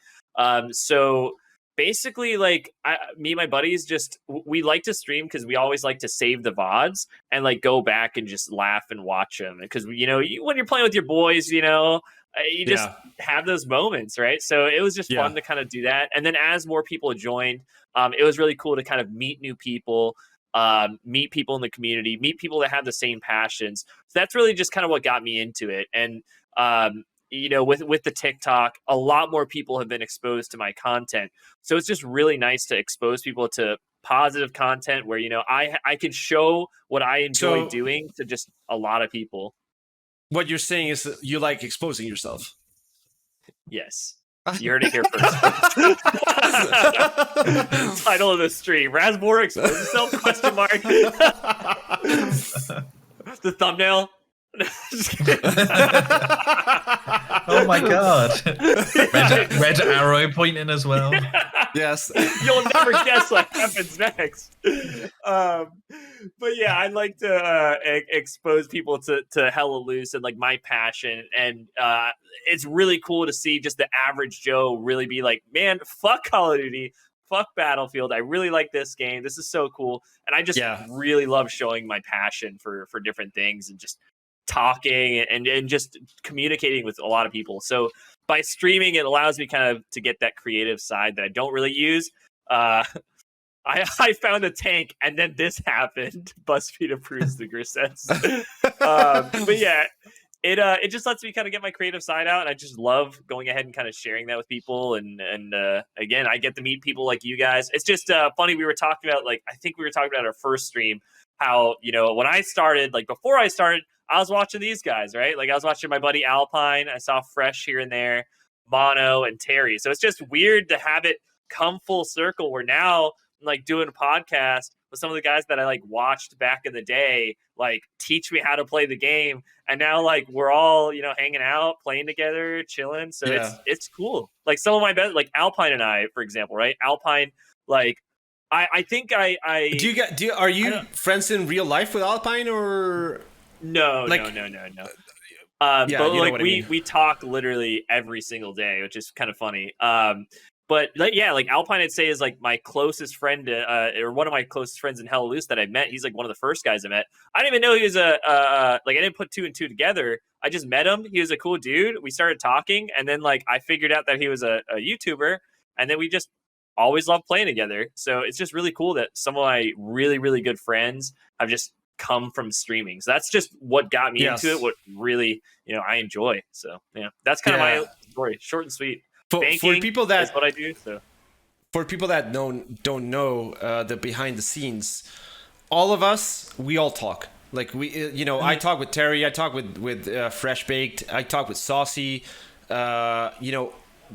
So basically, like me and my buddies we like to stream because we always like to save the VODs and like go back and just laugh and watch them. Because, you know, when you're playing with your boys, you know, you just have those moments, right? So it was just fun to kind of do that. And then as more people joined, it was really cool to kind of meet new people, meet people in the community, meet people that have the same passions. So that's really just kind of what got me into it. And, you know, with the TikTok, a lot more people have been exposed to my content. So it's just really nice to expose people to positive content where, you know, I can show what I enjoy doing to just a lot of people. What you're saying is you like exposing yourself. Yes. You heard it here first. Title of the stream: Razbora expose himself? Question mark. The thumbnail. Oh my god. Red arrow pointing as well. Yes. You'll never guess what happens next. But yeah, I'd like to expose people to hella loose and like my passion. And it's really cool to see just the average Joe really be like, man, fuck Call of Duty, fuck Battlefield. I really like this game. This is so cool. And I just really love showing my passion for different things and just talking and just communicating with a lot of people. So by streaming, it allows me kind of to get that creative side that I don't really use. I found a tank and then this happened. BuzzFeed approves the Grissettes. But yeah, it just lets me kind of get my creative side out. And I just love going ahead and kind of sharing that with people. And again, I get to meet people like you guys. It's just funny. We were talking about, like, I think we were talking about our first stream, how, you know, when I started, like before I started, I was watching these guys, right? Like I was watching my buddy Alpine. I saw Fresh here and there, Mono and Terry. So it's just weird to have it come full circle where now I'm like doing a podcast with some of the guys that I like watched back in the day, like teach me how to play the game. And now like we're all, you know, hanging out, playing together, chilling. So it's cool. Like some of my best, like Alpine and I, for example, right? Alpine, like I think I are you friends in real life with Alpine or? No. But like we talk literally every single day, which is kind of funny. But yeah, like Alpine, I'd say is like my closest friend, or one of my closest friends in Hell Loose that I met. He's like one of the first guys I met. I didn't even know he was like I didn't put two and two together I just met him. He was a cool dude. We started talking, and then like I figured out that he was a YouTuber, and then we just always loved playing together. So it's just really cool that some of my really, really good friends have just come from streaming. So that's just what got me into it. What really, I enjoy. So yeah, that's kind of my story, short and sweet. For people that is what I do. So for people that don't know the behind the scenes, all of us, we all talk. Like I talk with Terry, I talk with Fresh Baked, I talk with Saucy,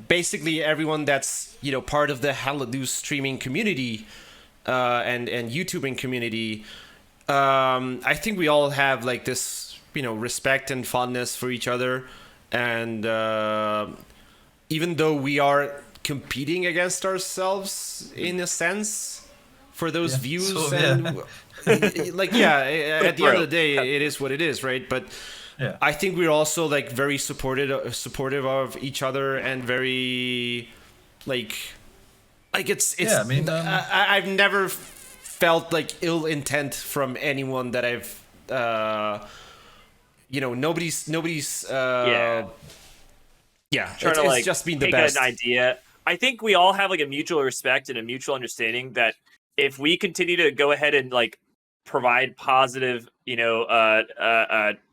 basically everyone that's part of the Hella Loose streaming community and YouTubing community. I think we all have like this respect and fondness for each other, and even though we are competing against ourselves in a sense for those views and at the end of the day, it is what it is, right? But I think we're also like very supportive of each other, and very like it's I've never felt like ill intent from anyone that I've nobody's trying to like just being the best. An idea. I think we all have like a mutual respect and a mutual understanding that if we continue to go ahead and like provide positive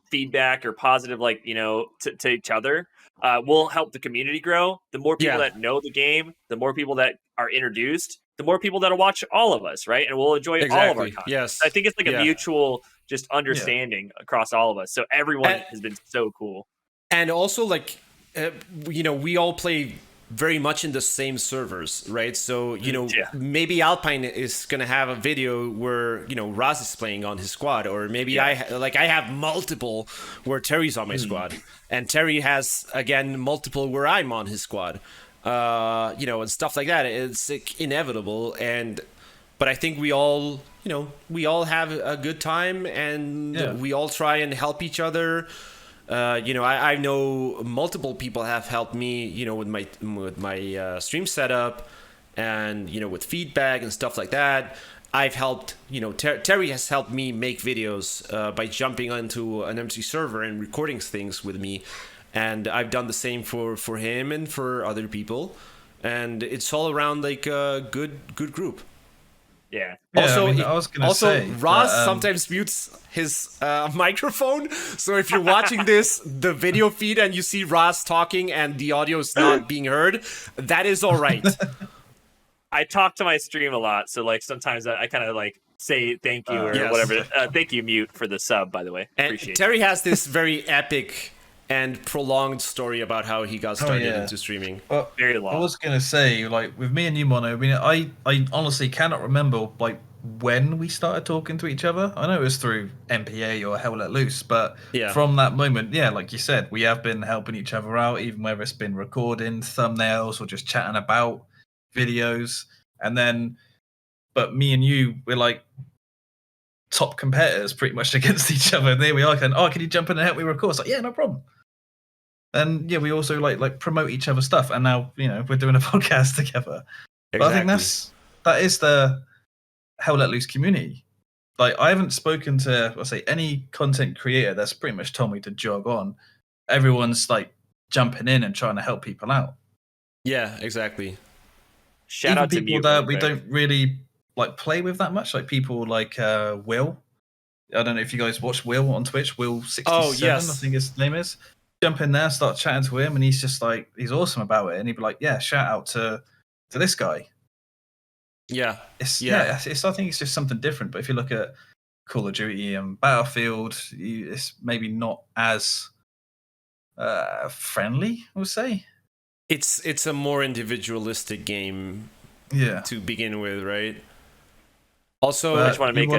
feedback or positive to each other, we'll help the community grow. The more people that know the game, the more people that are introduced, the more people that'll watch all of us, right? And we'll enjoy all of our content. Yes. I think it's like a mutual just understanding across all of us. So everyone has been so cool. And also like we all play very much in the same servers, right? So maybe Alpine is gonna have a video where Raz is playing on his squad, or maybe I have multiple where Terry's on my squad, and Terry has again multiple where I'm on his squad, and stuff like that. It's like, inevitable, but I think we all have a good time, and we all try and help each other. I know multiple people have helped me, with my stream setup, and with feedback and stuff like that. I've helped, Terry has helped me make videos by jumping onto an empty server and recording things with me, and I've done the same for him and for other people, and it's all around like a good group. Yeah. Also, I was gonna say, Ross sometimes mutes his microphone. So if you're watching the video feed and you see Ross talking and the audio is not being heard, that is all right. I talk to my stream a lot, so like sometimes I kind of like say thank you or whatever. Thank you, Mute, for the sub, by the way. Appreciate Terry has this very epic and prolonged story about how he got started into streaming. Well, very long. I was gonna say, like with me and you, Mono. I honestly cannot remember like when we started talking to each other. I know it was through MPA or Hell Let Loose, but from that moment, like you said, we have been helping each other out, even whether it's been recording thumbnails or just chatting about videos. And then, but me and you, we're like top competitors pretty much against each other. And there we are, can you jump in and help me record? It's like, yeah, no problem. And we also like promote each other's stuff, and now we're doing a podcast together. Exactly. But I think that is the Hell Let Loose community. Like I haven't spoken to any content creator that's pretty much told me to jog on. Everyone's like jumping in and trying to help people out. Yeah, exactly. Shout out to people that we don't really like play with that much, like people like Will. I don't know if you guys watch Will on Twitch. Will67, I think his name is. Jump in there, start chatting to him, and he's just like, he's awesome about it. And he'd be like, yeah, shout out to this guy. Yeah. I think it's just something different. But if you look at Call of Duty and Battlefield, it's maybe not as friendly, I would say. It's a more individualistic game to begin with, right? Also, I just want to make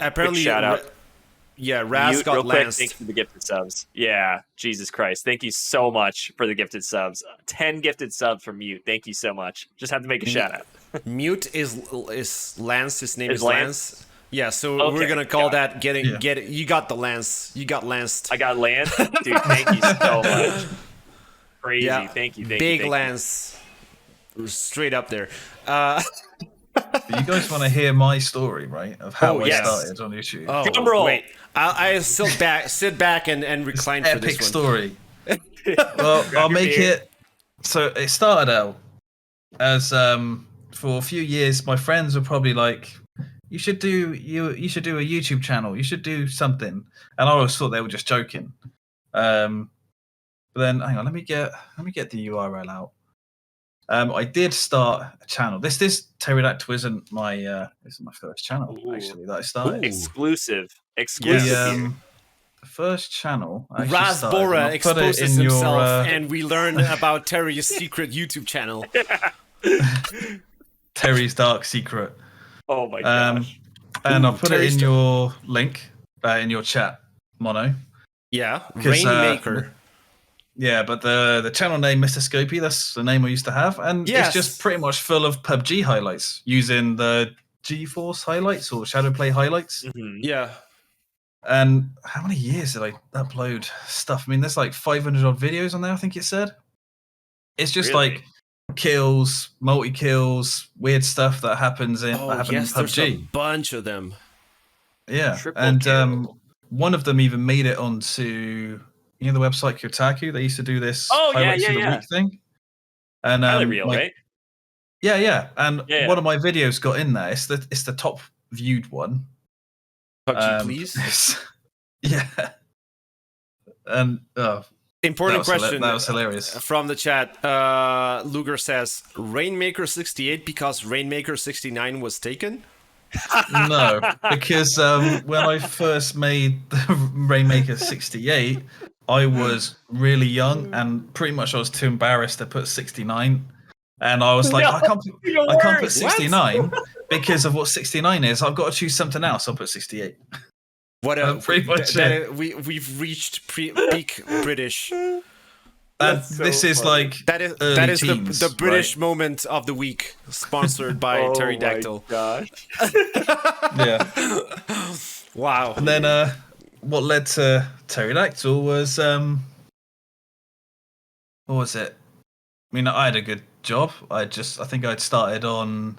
apparently shout out. Yeah, Raz got Lance. Thanks for the gifted subs. Yeah, Jesus Christ. Thank you so much for the gifted subs. 10 gifted subs from Mute. Thank you so much. Just have to make a shout out. Mute is Lance. His name is Lance. Yeah, so we're going to call that get it. You got the Lance. You got Lanced. I got Lance? Dude, thank you so much. Crazy. Yeah, thank you. Big Lance. Straight up there. You guys want to hear my story, right? Of how I yes. started on YouTube. Oh, Drum roll. wait. I still sit back and recline for this Epic one. story. Well, I'll make it. So it started out as for a few years. My friends were probably like, "You should do you should do a YouTube channel. You should do something." And I always thought they were just joking. But then, hang on, let me get the URL out. I did start a channel. This Pterodactyl isn't my first channel actually that I started. Exclusive. The first channel I actually started, and Rasbora I'll put it exposes in himself, your, and we learn about Terry's secret YouTube channel. Terry's dark secret. Oh my gosh. And I'll put Terry's it in your link, in your chat, Mono. Yeah, 'Cause, Rainmaker. Yeah, but the channel name, Mr. Scopy, that's the name I used to have. And Yes. it's just pretty much full of PUBG highlights using the GeForce highlights or Shadowplay highlights. Mhm. Yeah. And how many years did I upload stuff? I mean, there's like 500 odd videos on there, I think it said. It's just Really? like kills, multi-kills, weird stuff that happens in, Oh, that happen yes, in there's a PUBG. bunch of them. Yeah, Triple and kill. one of them even made it onto the website Kotaku. They used to do this Oh, yeah, highlights of the yeah. week thing. And Highly real, right? Yeah. And Yeah. one of my videos got in there. It's the top viewed one. PUBG, please. Yeah. And Important question. That was hilarious. From the chat, Luger says Rainmaker 68 because Rainmaker 69 was taken. No, because when I first made the Rainmaker 68, I was really young and pretty much I was too embarrassed to put 69. And I was like, I can't put 69 because of what 69 is. I've got to choose something else. I'll put 68. What a pretty much it. We've reached peak British. And so this is funny. like That is teens, the British right? moment of the week, sponsored by Pterodactyl. Oh my gosh. Yeah. Wow. And then what led to Pterodactyl was what was it? I mean, I had a good job. I think I'd started on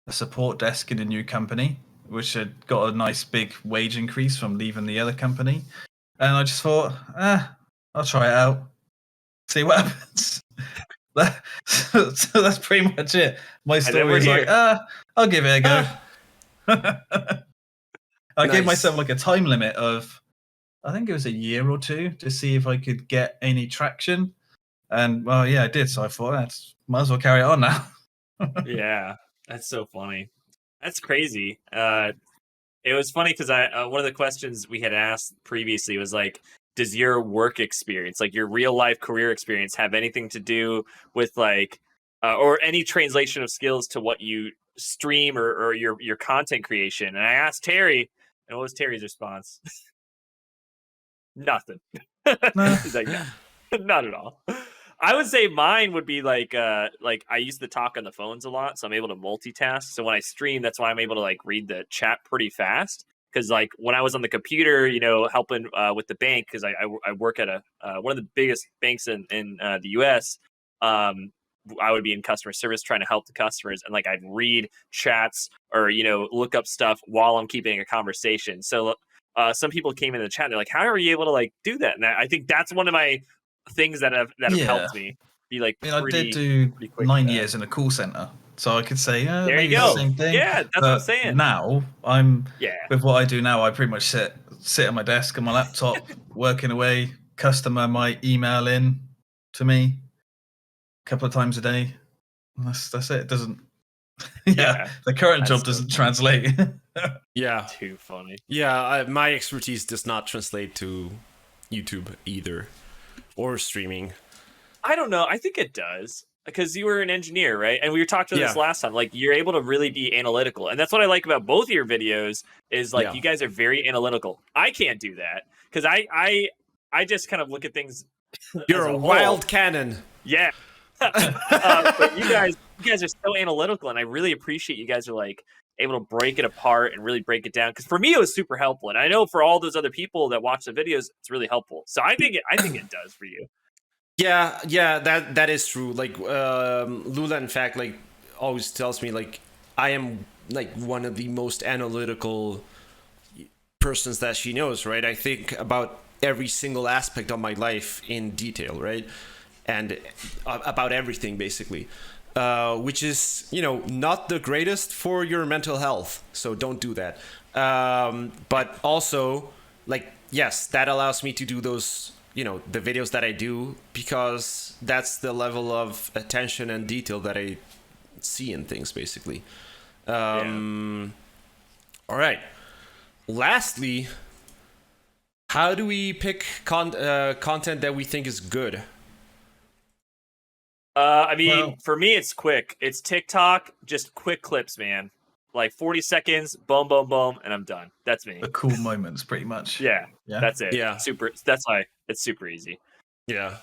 a support desk in a new company, which had got a nice big wage increase from leaving the other company. And I just thought, I'll try it out. See what happens. So that's pretty much it. My story is like, I'll give it a go. I gave myself like a time limit of, I think it was a year or two to see if I could get any traction. And well, yeah, I did. So I thought, might as well carry it on now. Yeah, that's so funny. That's crazy. It was funny because one of the questions we had asked previously was like, does your work experience, like your real life career experience, have anything to do with like, or any translation of skills to what you stream or your content creation? And I asked Terry, and what was Terry's response? Nothing. He's like, no, not at all. I would say mine would be like I used to talk on the phones a lot, so I'm able to multitask. So when I stream, that's why I'm able to like read the chat pretty fast. Because like when I was on the computer, helping with the bank, because I work at one of the biggest banks in the U.S. I would be in customer service trying to help the customers, and like I'd read chats or look up stuff while I'm keeping a conversation. So some people came in the chat, they're like, "How are you able to like do that?" And I think that's one of my things that have helped me be like. I did do 9 years in a call center, so I could say, there you go. The same thing. Yeah, that's what I'm saying. Now with what I do now, I pretty much sit at my desk on my laptop, working away. Customer might email in to me a couple of times a day. That's it. It doesn't. The current job doesn't translate. Yeah, too funny. Yeah, my expertise does not translate to YouTube either, or streaming. I don't know. I think it does. Because you were an engineer, right? And we were talking about this last time. Like, you're able to really be analytical. And that's what I like about both of your videos is, like, you guys are very analytical. I can't do that. Because I just kind of look at things. You're a wild cannon. Yeah. But you guys are so analytical. And I really appreciate you guys are, like, able to break it apart and really break it down. Because for me, it was super helpful. And I know for all those other people that watch the videos, it's really helpful. So I think it does for you. Yeah, that is true. Like Lula, in fact, like always tells me, like I am like one of the most analytical persons that she knows, right? I think about every single aspect of my life in detail, right? And about everything basically, which is, you know, not the greatest for your mental health. So don't do that. But also, like, yes, that allows me to do those, you know, the videos that I do, because that's the level of attention and detail that I see in things basically. All right. Lastly, how do we pick content that we think is good? I mean, for me, it's quick. It's TikTok, just quick clips, man. Like 40 seconds, boom, boom, boom, and I'm done. That's me. The cool moments, pretty much. Yeah, that's it. Yeah. Super. That's why it's super easy. Yeah.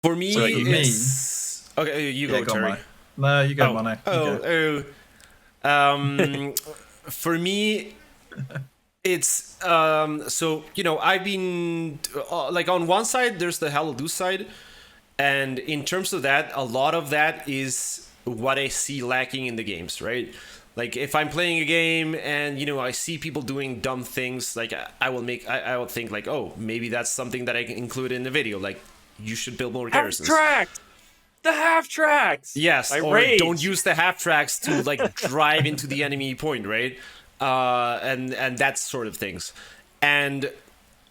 For me, So it's... Okay, you go, go Terry. No, you go, Mono. For me, it's... so, you know, I've been... like, on one side, there's the Hello Loose side. And in terms of that, a lot of that is what I see lacking in the games, right? Like, if I'm playing a game and, you know, I see people doing dumb things, like, I will think, like, oh, maybe that's something that I can include in the video. Like, you should build more garrisons. The half tracks! Yes, or rage. Don't use the half tracks to, like, drive into the enemy point, right? And that sort of things. And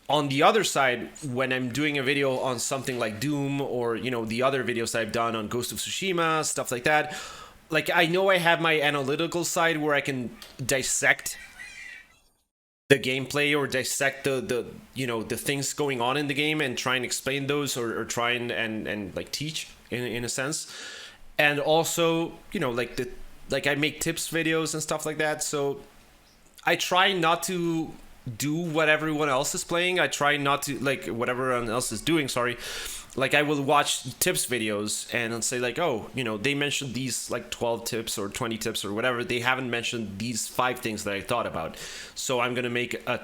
on the other side, when I'm doing a video on something like Doom, or, you know, the other videos I've done on Ghost of Tsushima, stuff like that, like, I know I have my analytical side where I can dissect the gameplay or dissect the you know, the things going on in the game and try and explain those, or try and like teach in a sense. And also, you know, like I make tips videos and stuff like that. So I try not to do what everyone else is playing. I try not to, like, what everyone else is doing, sorry. Like, I will watch tips videos and say, like, oh, you know, they mentioned these, like, 12 tips or 20 tips or whatever. They haven't mentioned these 5 things that I thought about. So I'm going to make a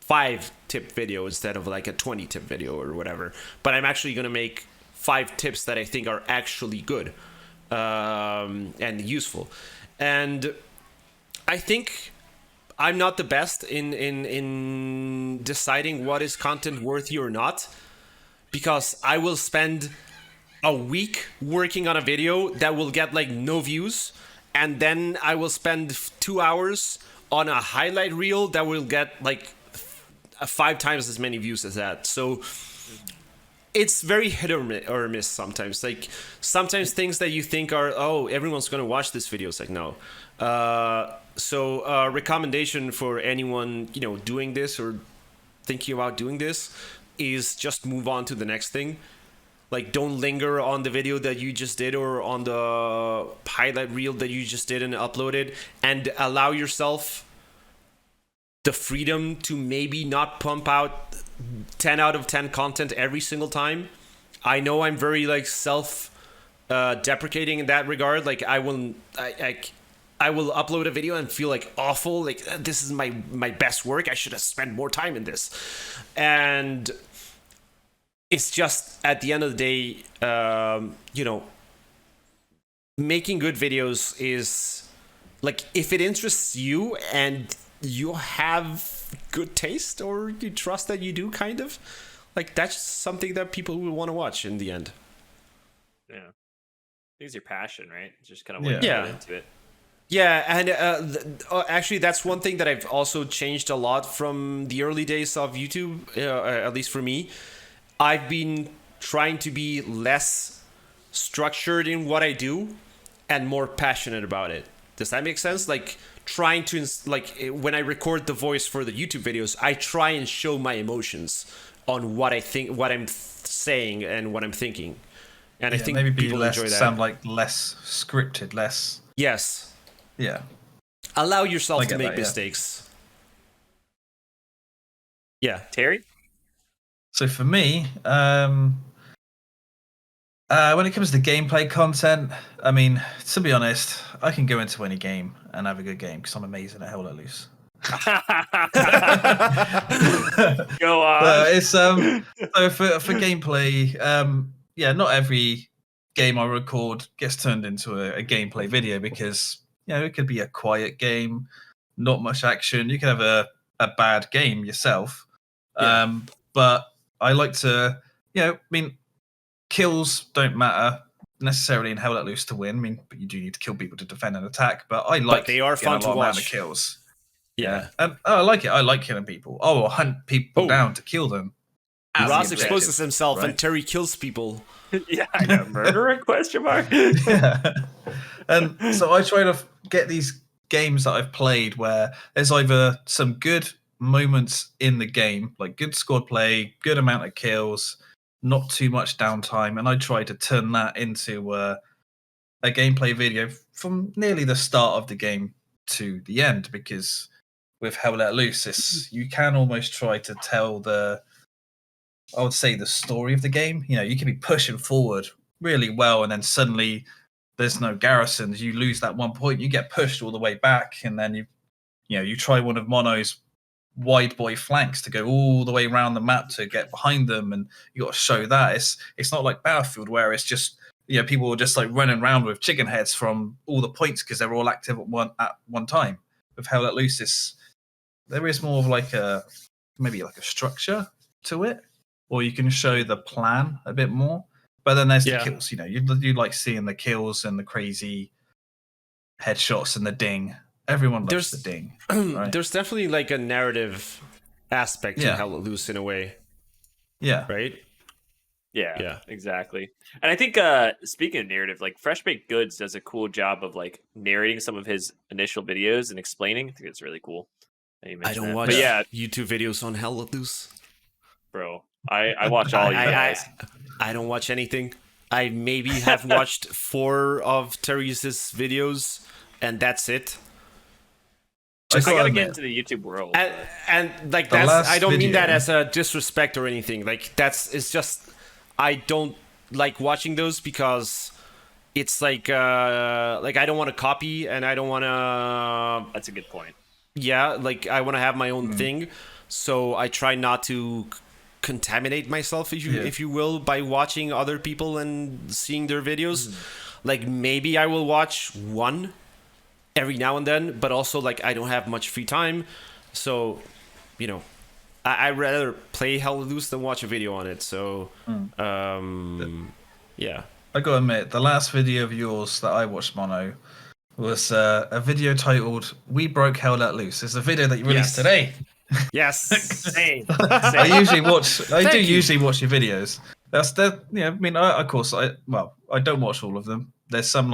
5-tip video instead of, like, a 20-tip video or whatever. But I'm actually going to make 5 tips that I think are actually good and useful. And I think I'm not the best in deciding what is content worthy or not, because I will spend a week working on a video that will get, like, no views, and then I will spend 2 hours on a highlight reel that will get, like, 5 times as many views as that. So it's very hit or miss sometimes. Like, sometimes things that you think are, oh, everyone's gonna watch this video, it's like, no. So recommendation for anyone, you know, doing this or thinking about doing this is just move on to the next thing. Like, don't linger on the video that you just did or on the highlight reel that you just did and uploaded, and allow yourself the freedom to maybe not pump out 10 out of 10 content every single time. I know I'm very, like, self-deprecating in that regard. Like, I will upload a video and feel, like, awful. Like, this is my best work. I should have spent more time in this. And it's just, at the end of the day, you know, making good videos is, like, if it interests you and you have good taste, or you trust that you do, kind of, like, that's something that people will want to watch in the end. Yeah. I think it's your passion, right? It's just kind of what you put into it. Yeah, and actually, that's one thing that I've also changed a lot from the early days of YouTube, at least for me. I've been trying to be less structured in what I do and more passionate about it. Does that make sense? Like, trying to, like, when I record the voice for the YouTube videos, I try and show my emotions on what I think, what I'm saying, and what I'm thinking. And I think maybe people enjoy that. Sound like less scripted, less. Yes. Yeah. Allow yourself to make mistakes. Yeah. Terry? So for me, when it comes to gameplay content, I mean, to be honest, I can go into any game and have a good game because I'm amazing at Hell Let Loose. Go on. It's so for gameplay, yeah, not every game I record gets turned into a gameplay video, because it could be a quiet game, not much action. You can have a bad game yourself. Yeah. But I like to, kills don't matter necessarily in Hell Let Loose to win. I mean, but you do need to kill people to defend and attack. But I like they are fun to watch. Kills. Yeah. And I like it. I like killing people. I'll hunt people down to kill them. Ross exposes himself and Terry kills people. Yeah, I know. Murderer? Question mark. Yeah. And so I try to get these games that I've played where there's either some good moments in the game, like good squad play, good amount of kills, not too much downtime, and I try to turn that into a gameplay video from nearly the start of the game to the end, because with Hell Let Loose, you can almost try to tell the story of the game. You can be pushing forward really well, and then suddenly there's no garrisons. You lose that 1 point, you get pushed all the way back, and then you try one of Mono's wide boy flanks to go all the way around the map to get behind them, and you got to show that. It's not like Battlefield where it's just people are just like running around with chicken heads from all the points because they're all active at one time. With Hell Let Loose, there is more of maybe a structure to it, or you can show the plan a bit more. But then there's the kills. You like seeing the kills and the crazy headshots and the ding. Everyone loves the ding. Right? There's definitely a narrative aspect to Hell Let Loose in a way. Yeah. Right? Yeah, exactly. And I think speaking of narrative, Fresh Baked Goods does a cool job of narrating some of his initial videos and explaining. I think it's really cool. I don't watch YouTube videos on Hell Let Loose. Bro, I watch all you guys. I don't watch anything. I maybe have watched 4 of Terry's videos, and that's it. I gotta get into the YouTube world. And that's, I don't mean that as a disrespect or anything. It's just, I don't like watching those because it's I don't want to copy, and I don't want to. That's a good point. Yeah, I want to have my own thing, so I try not to contaminate myself, if you will, by watching other people and seeing their videos. Maybe I will watch one every now and then, but also I don't have much free time, so I rather play Hell Let Loose than watch a video on it. So yeah, I gotta admit, the last video of yours that I watched, Mono, was a video titled "We Broke Hell Let Loose." It's a video that you released today. Yes. Same. I usually watch. I usually watch your videos. That's the. I mean, of course, I don't watch all of them. There's some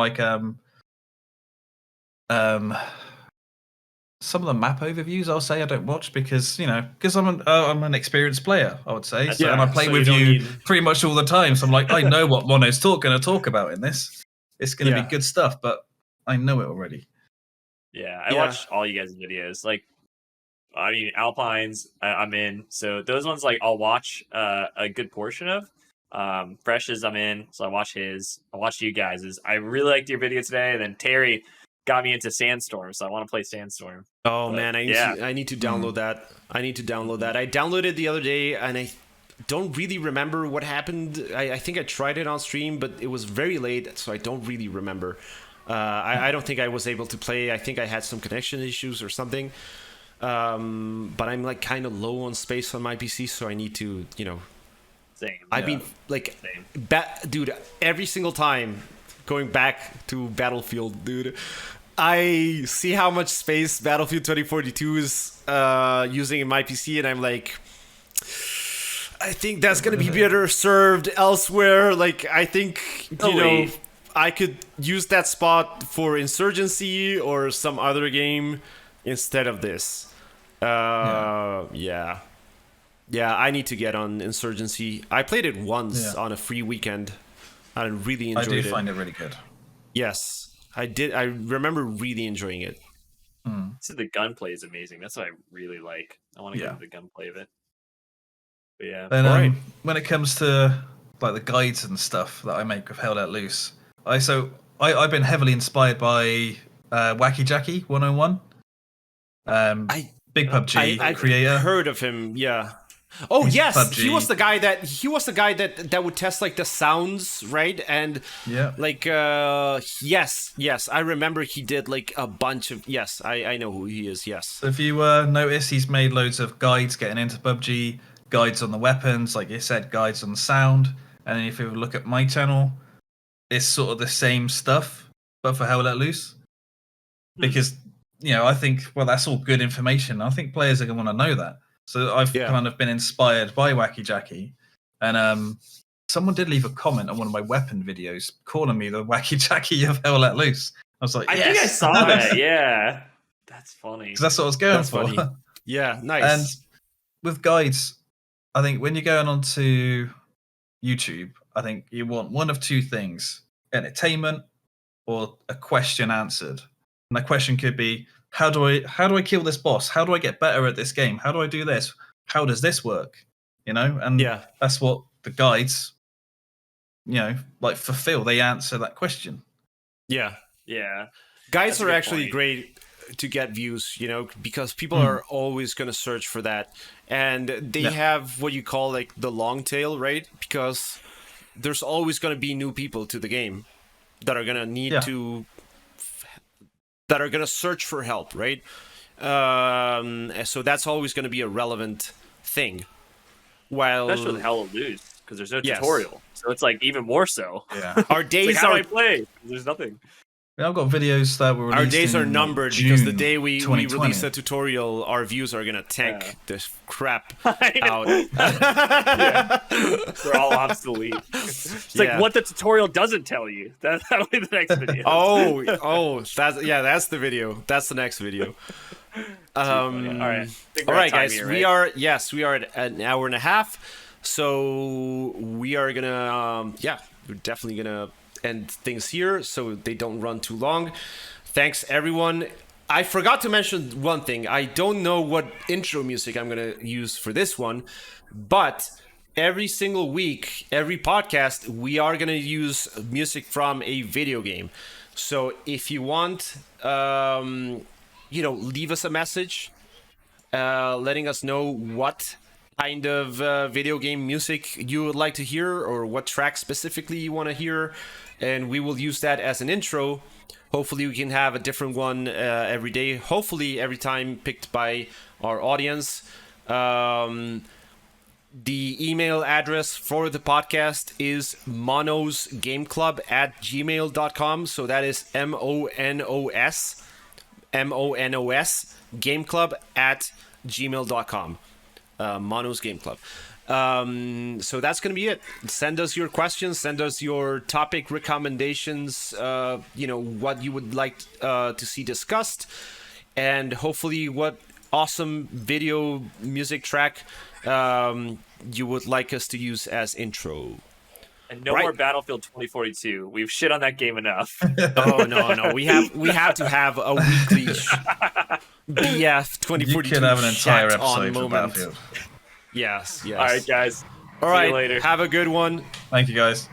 some of the map overviews I'll say I don't watch because I'm an experienced player, I would say, and I play with you pretty much all the time. So I'm I know what Mono's going to talk about in this. It's going to be good stuff, but I know it already. Yeah, I watch all you guys' videos. Alpines, I'm in. So those ones, I'll watch a good portion of. Fresh's, I'm in. So I watch his. I watched you guys's. I really liked your video today. And then Terry got me into Sandstorm, so I want to play Sandstorm. Oh, man, I need to download that. I downloaded it the other day, and I don't really remember what happened. I think I tried it on stream, but it was very late, so I don't really remember. I don't think I was able to play. I think I had some connection issues or something. But I'm kind of low on space on my PC, so I need to, Same. I've been dude, every single time going back to Battlefield, dude, I see how much space Battlefield 2042 is using in my PC, and I'm I think that's gonna be better served elsewhere. I think I could use that spot for Insurgency or some other game instead of this. Yeah, I need to get on Insurgency. I played it once on a free weekend. I really enjoyed it. I do find it really good. Yes, I did. I remember really enjoying it. So the gunplay is amazing. That's what I really like. I want to get into the gunplay of it. But yeah. And when it comes to the guides and stuff that I make with Hell Let Loose, I've been heavily inspired by Wacky Jackie 101. Big PUBG creator. I've heard of him. Yeah. Oh yes, PUBG. he was the guy that would test like the sounds, right? And Yeah. like yes, I remember he did like a bunch of yes, I know who he is. Yes. So if you notice, he's made loads of guides getting into PUBG, guides on the weapons, like you said, guides on the sound. And then if you look at my channel, it's sort of the same stuff, but for Hell Let Loose. Because, I think, well, that's all good information. I think players are going to want to know that. So I've kind of been inspired by Wacky Jackie. And someone did leave a comment on one of my weapon videos calling me the Wacky Jackie of Hell Let Loose. I was like, I think I saw that, yeah. That's funny. Because that's what I was going for. Funny. Yeah, nice. And with guides, I think when you're going onto YouTube, I think you want one of two things: entertainment or a question answered. And that question could be, how do I kill this boss? How do I get better at this game? How do I do this? How does this work? And that's what the guides, like fulfill. They answer that question. Yeah. Guides That's a are good actually point. great to get views, because people are always going to search for that. And they have what you call like the long tail, right? Because there's always going to be new people to the game that are going to need that are going to search for help, right? So that's always going to be a relevant thing. While Especially with Hell Let Loose, because there's no tutorial. So it's like even more so. Yeah. Our It's days like, how do are I play? There's nothing. I've got videos that were released. our days are in, numbered June because the day we 2020. release a tutorial, our views are gonna tank this crap I know. out. They're all obsolete. It's like what the tutorial doesn't tell you. That'll be the next video. That's the video. That's the next video. All right. All right, guys. Here, right? We are at an hour and a half. So we are gonna we're definitely gonna end things here so they don't run too long. Thanks everyone. I forgot to mention one thing. I don't know what intro music I'm gonna use for this one, but every single week, every podcast, we are gonna use music from a video game. So if you want, leave us a message, letting us know what kind of video game music you would like to hear or what track specifically you want to hear, and we will use that as an intro. Hopefully we can have a different one every day, hopefully every time picked by our audience. The email address for the podcast is monosgameclub@gmail.com. So that is MONOS gameclub@gmail.com. Monos Game Club. So that's going to be it. Send us your questions, send us your topic recommendations, what you would like to see discussed, and hopefully what awesome video music track you would like us to use as intro. And no more Battlefield 2042. We've shit on that game enough. Oh no. We have to have a weekly BF 2042. You could have an entire chat on episode for moment. Battlefield. Yes. All right, guys. All See right. you later. Have a good one. Thank you, guys.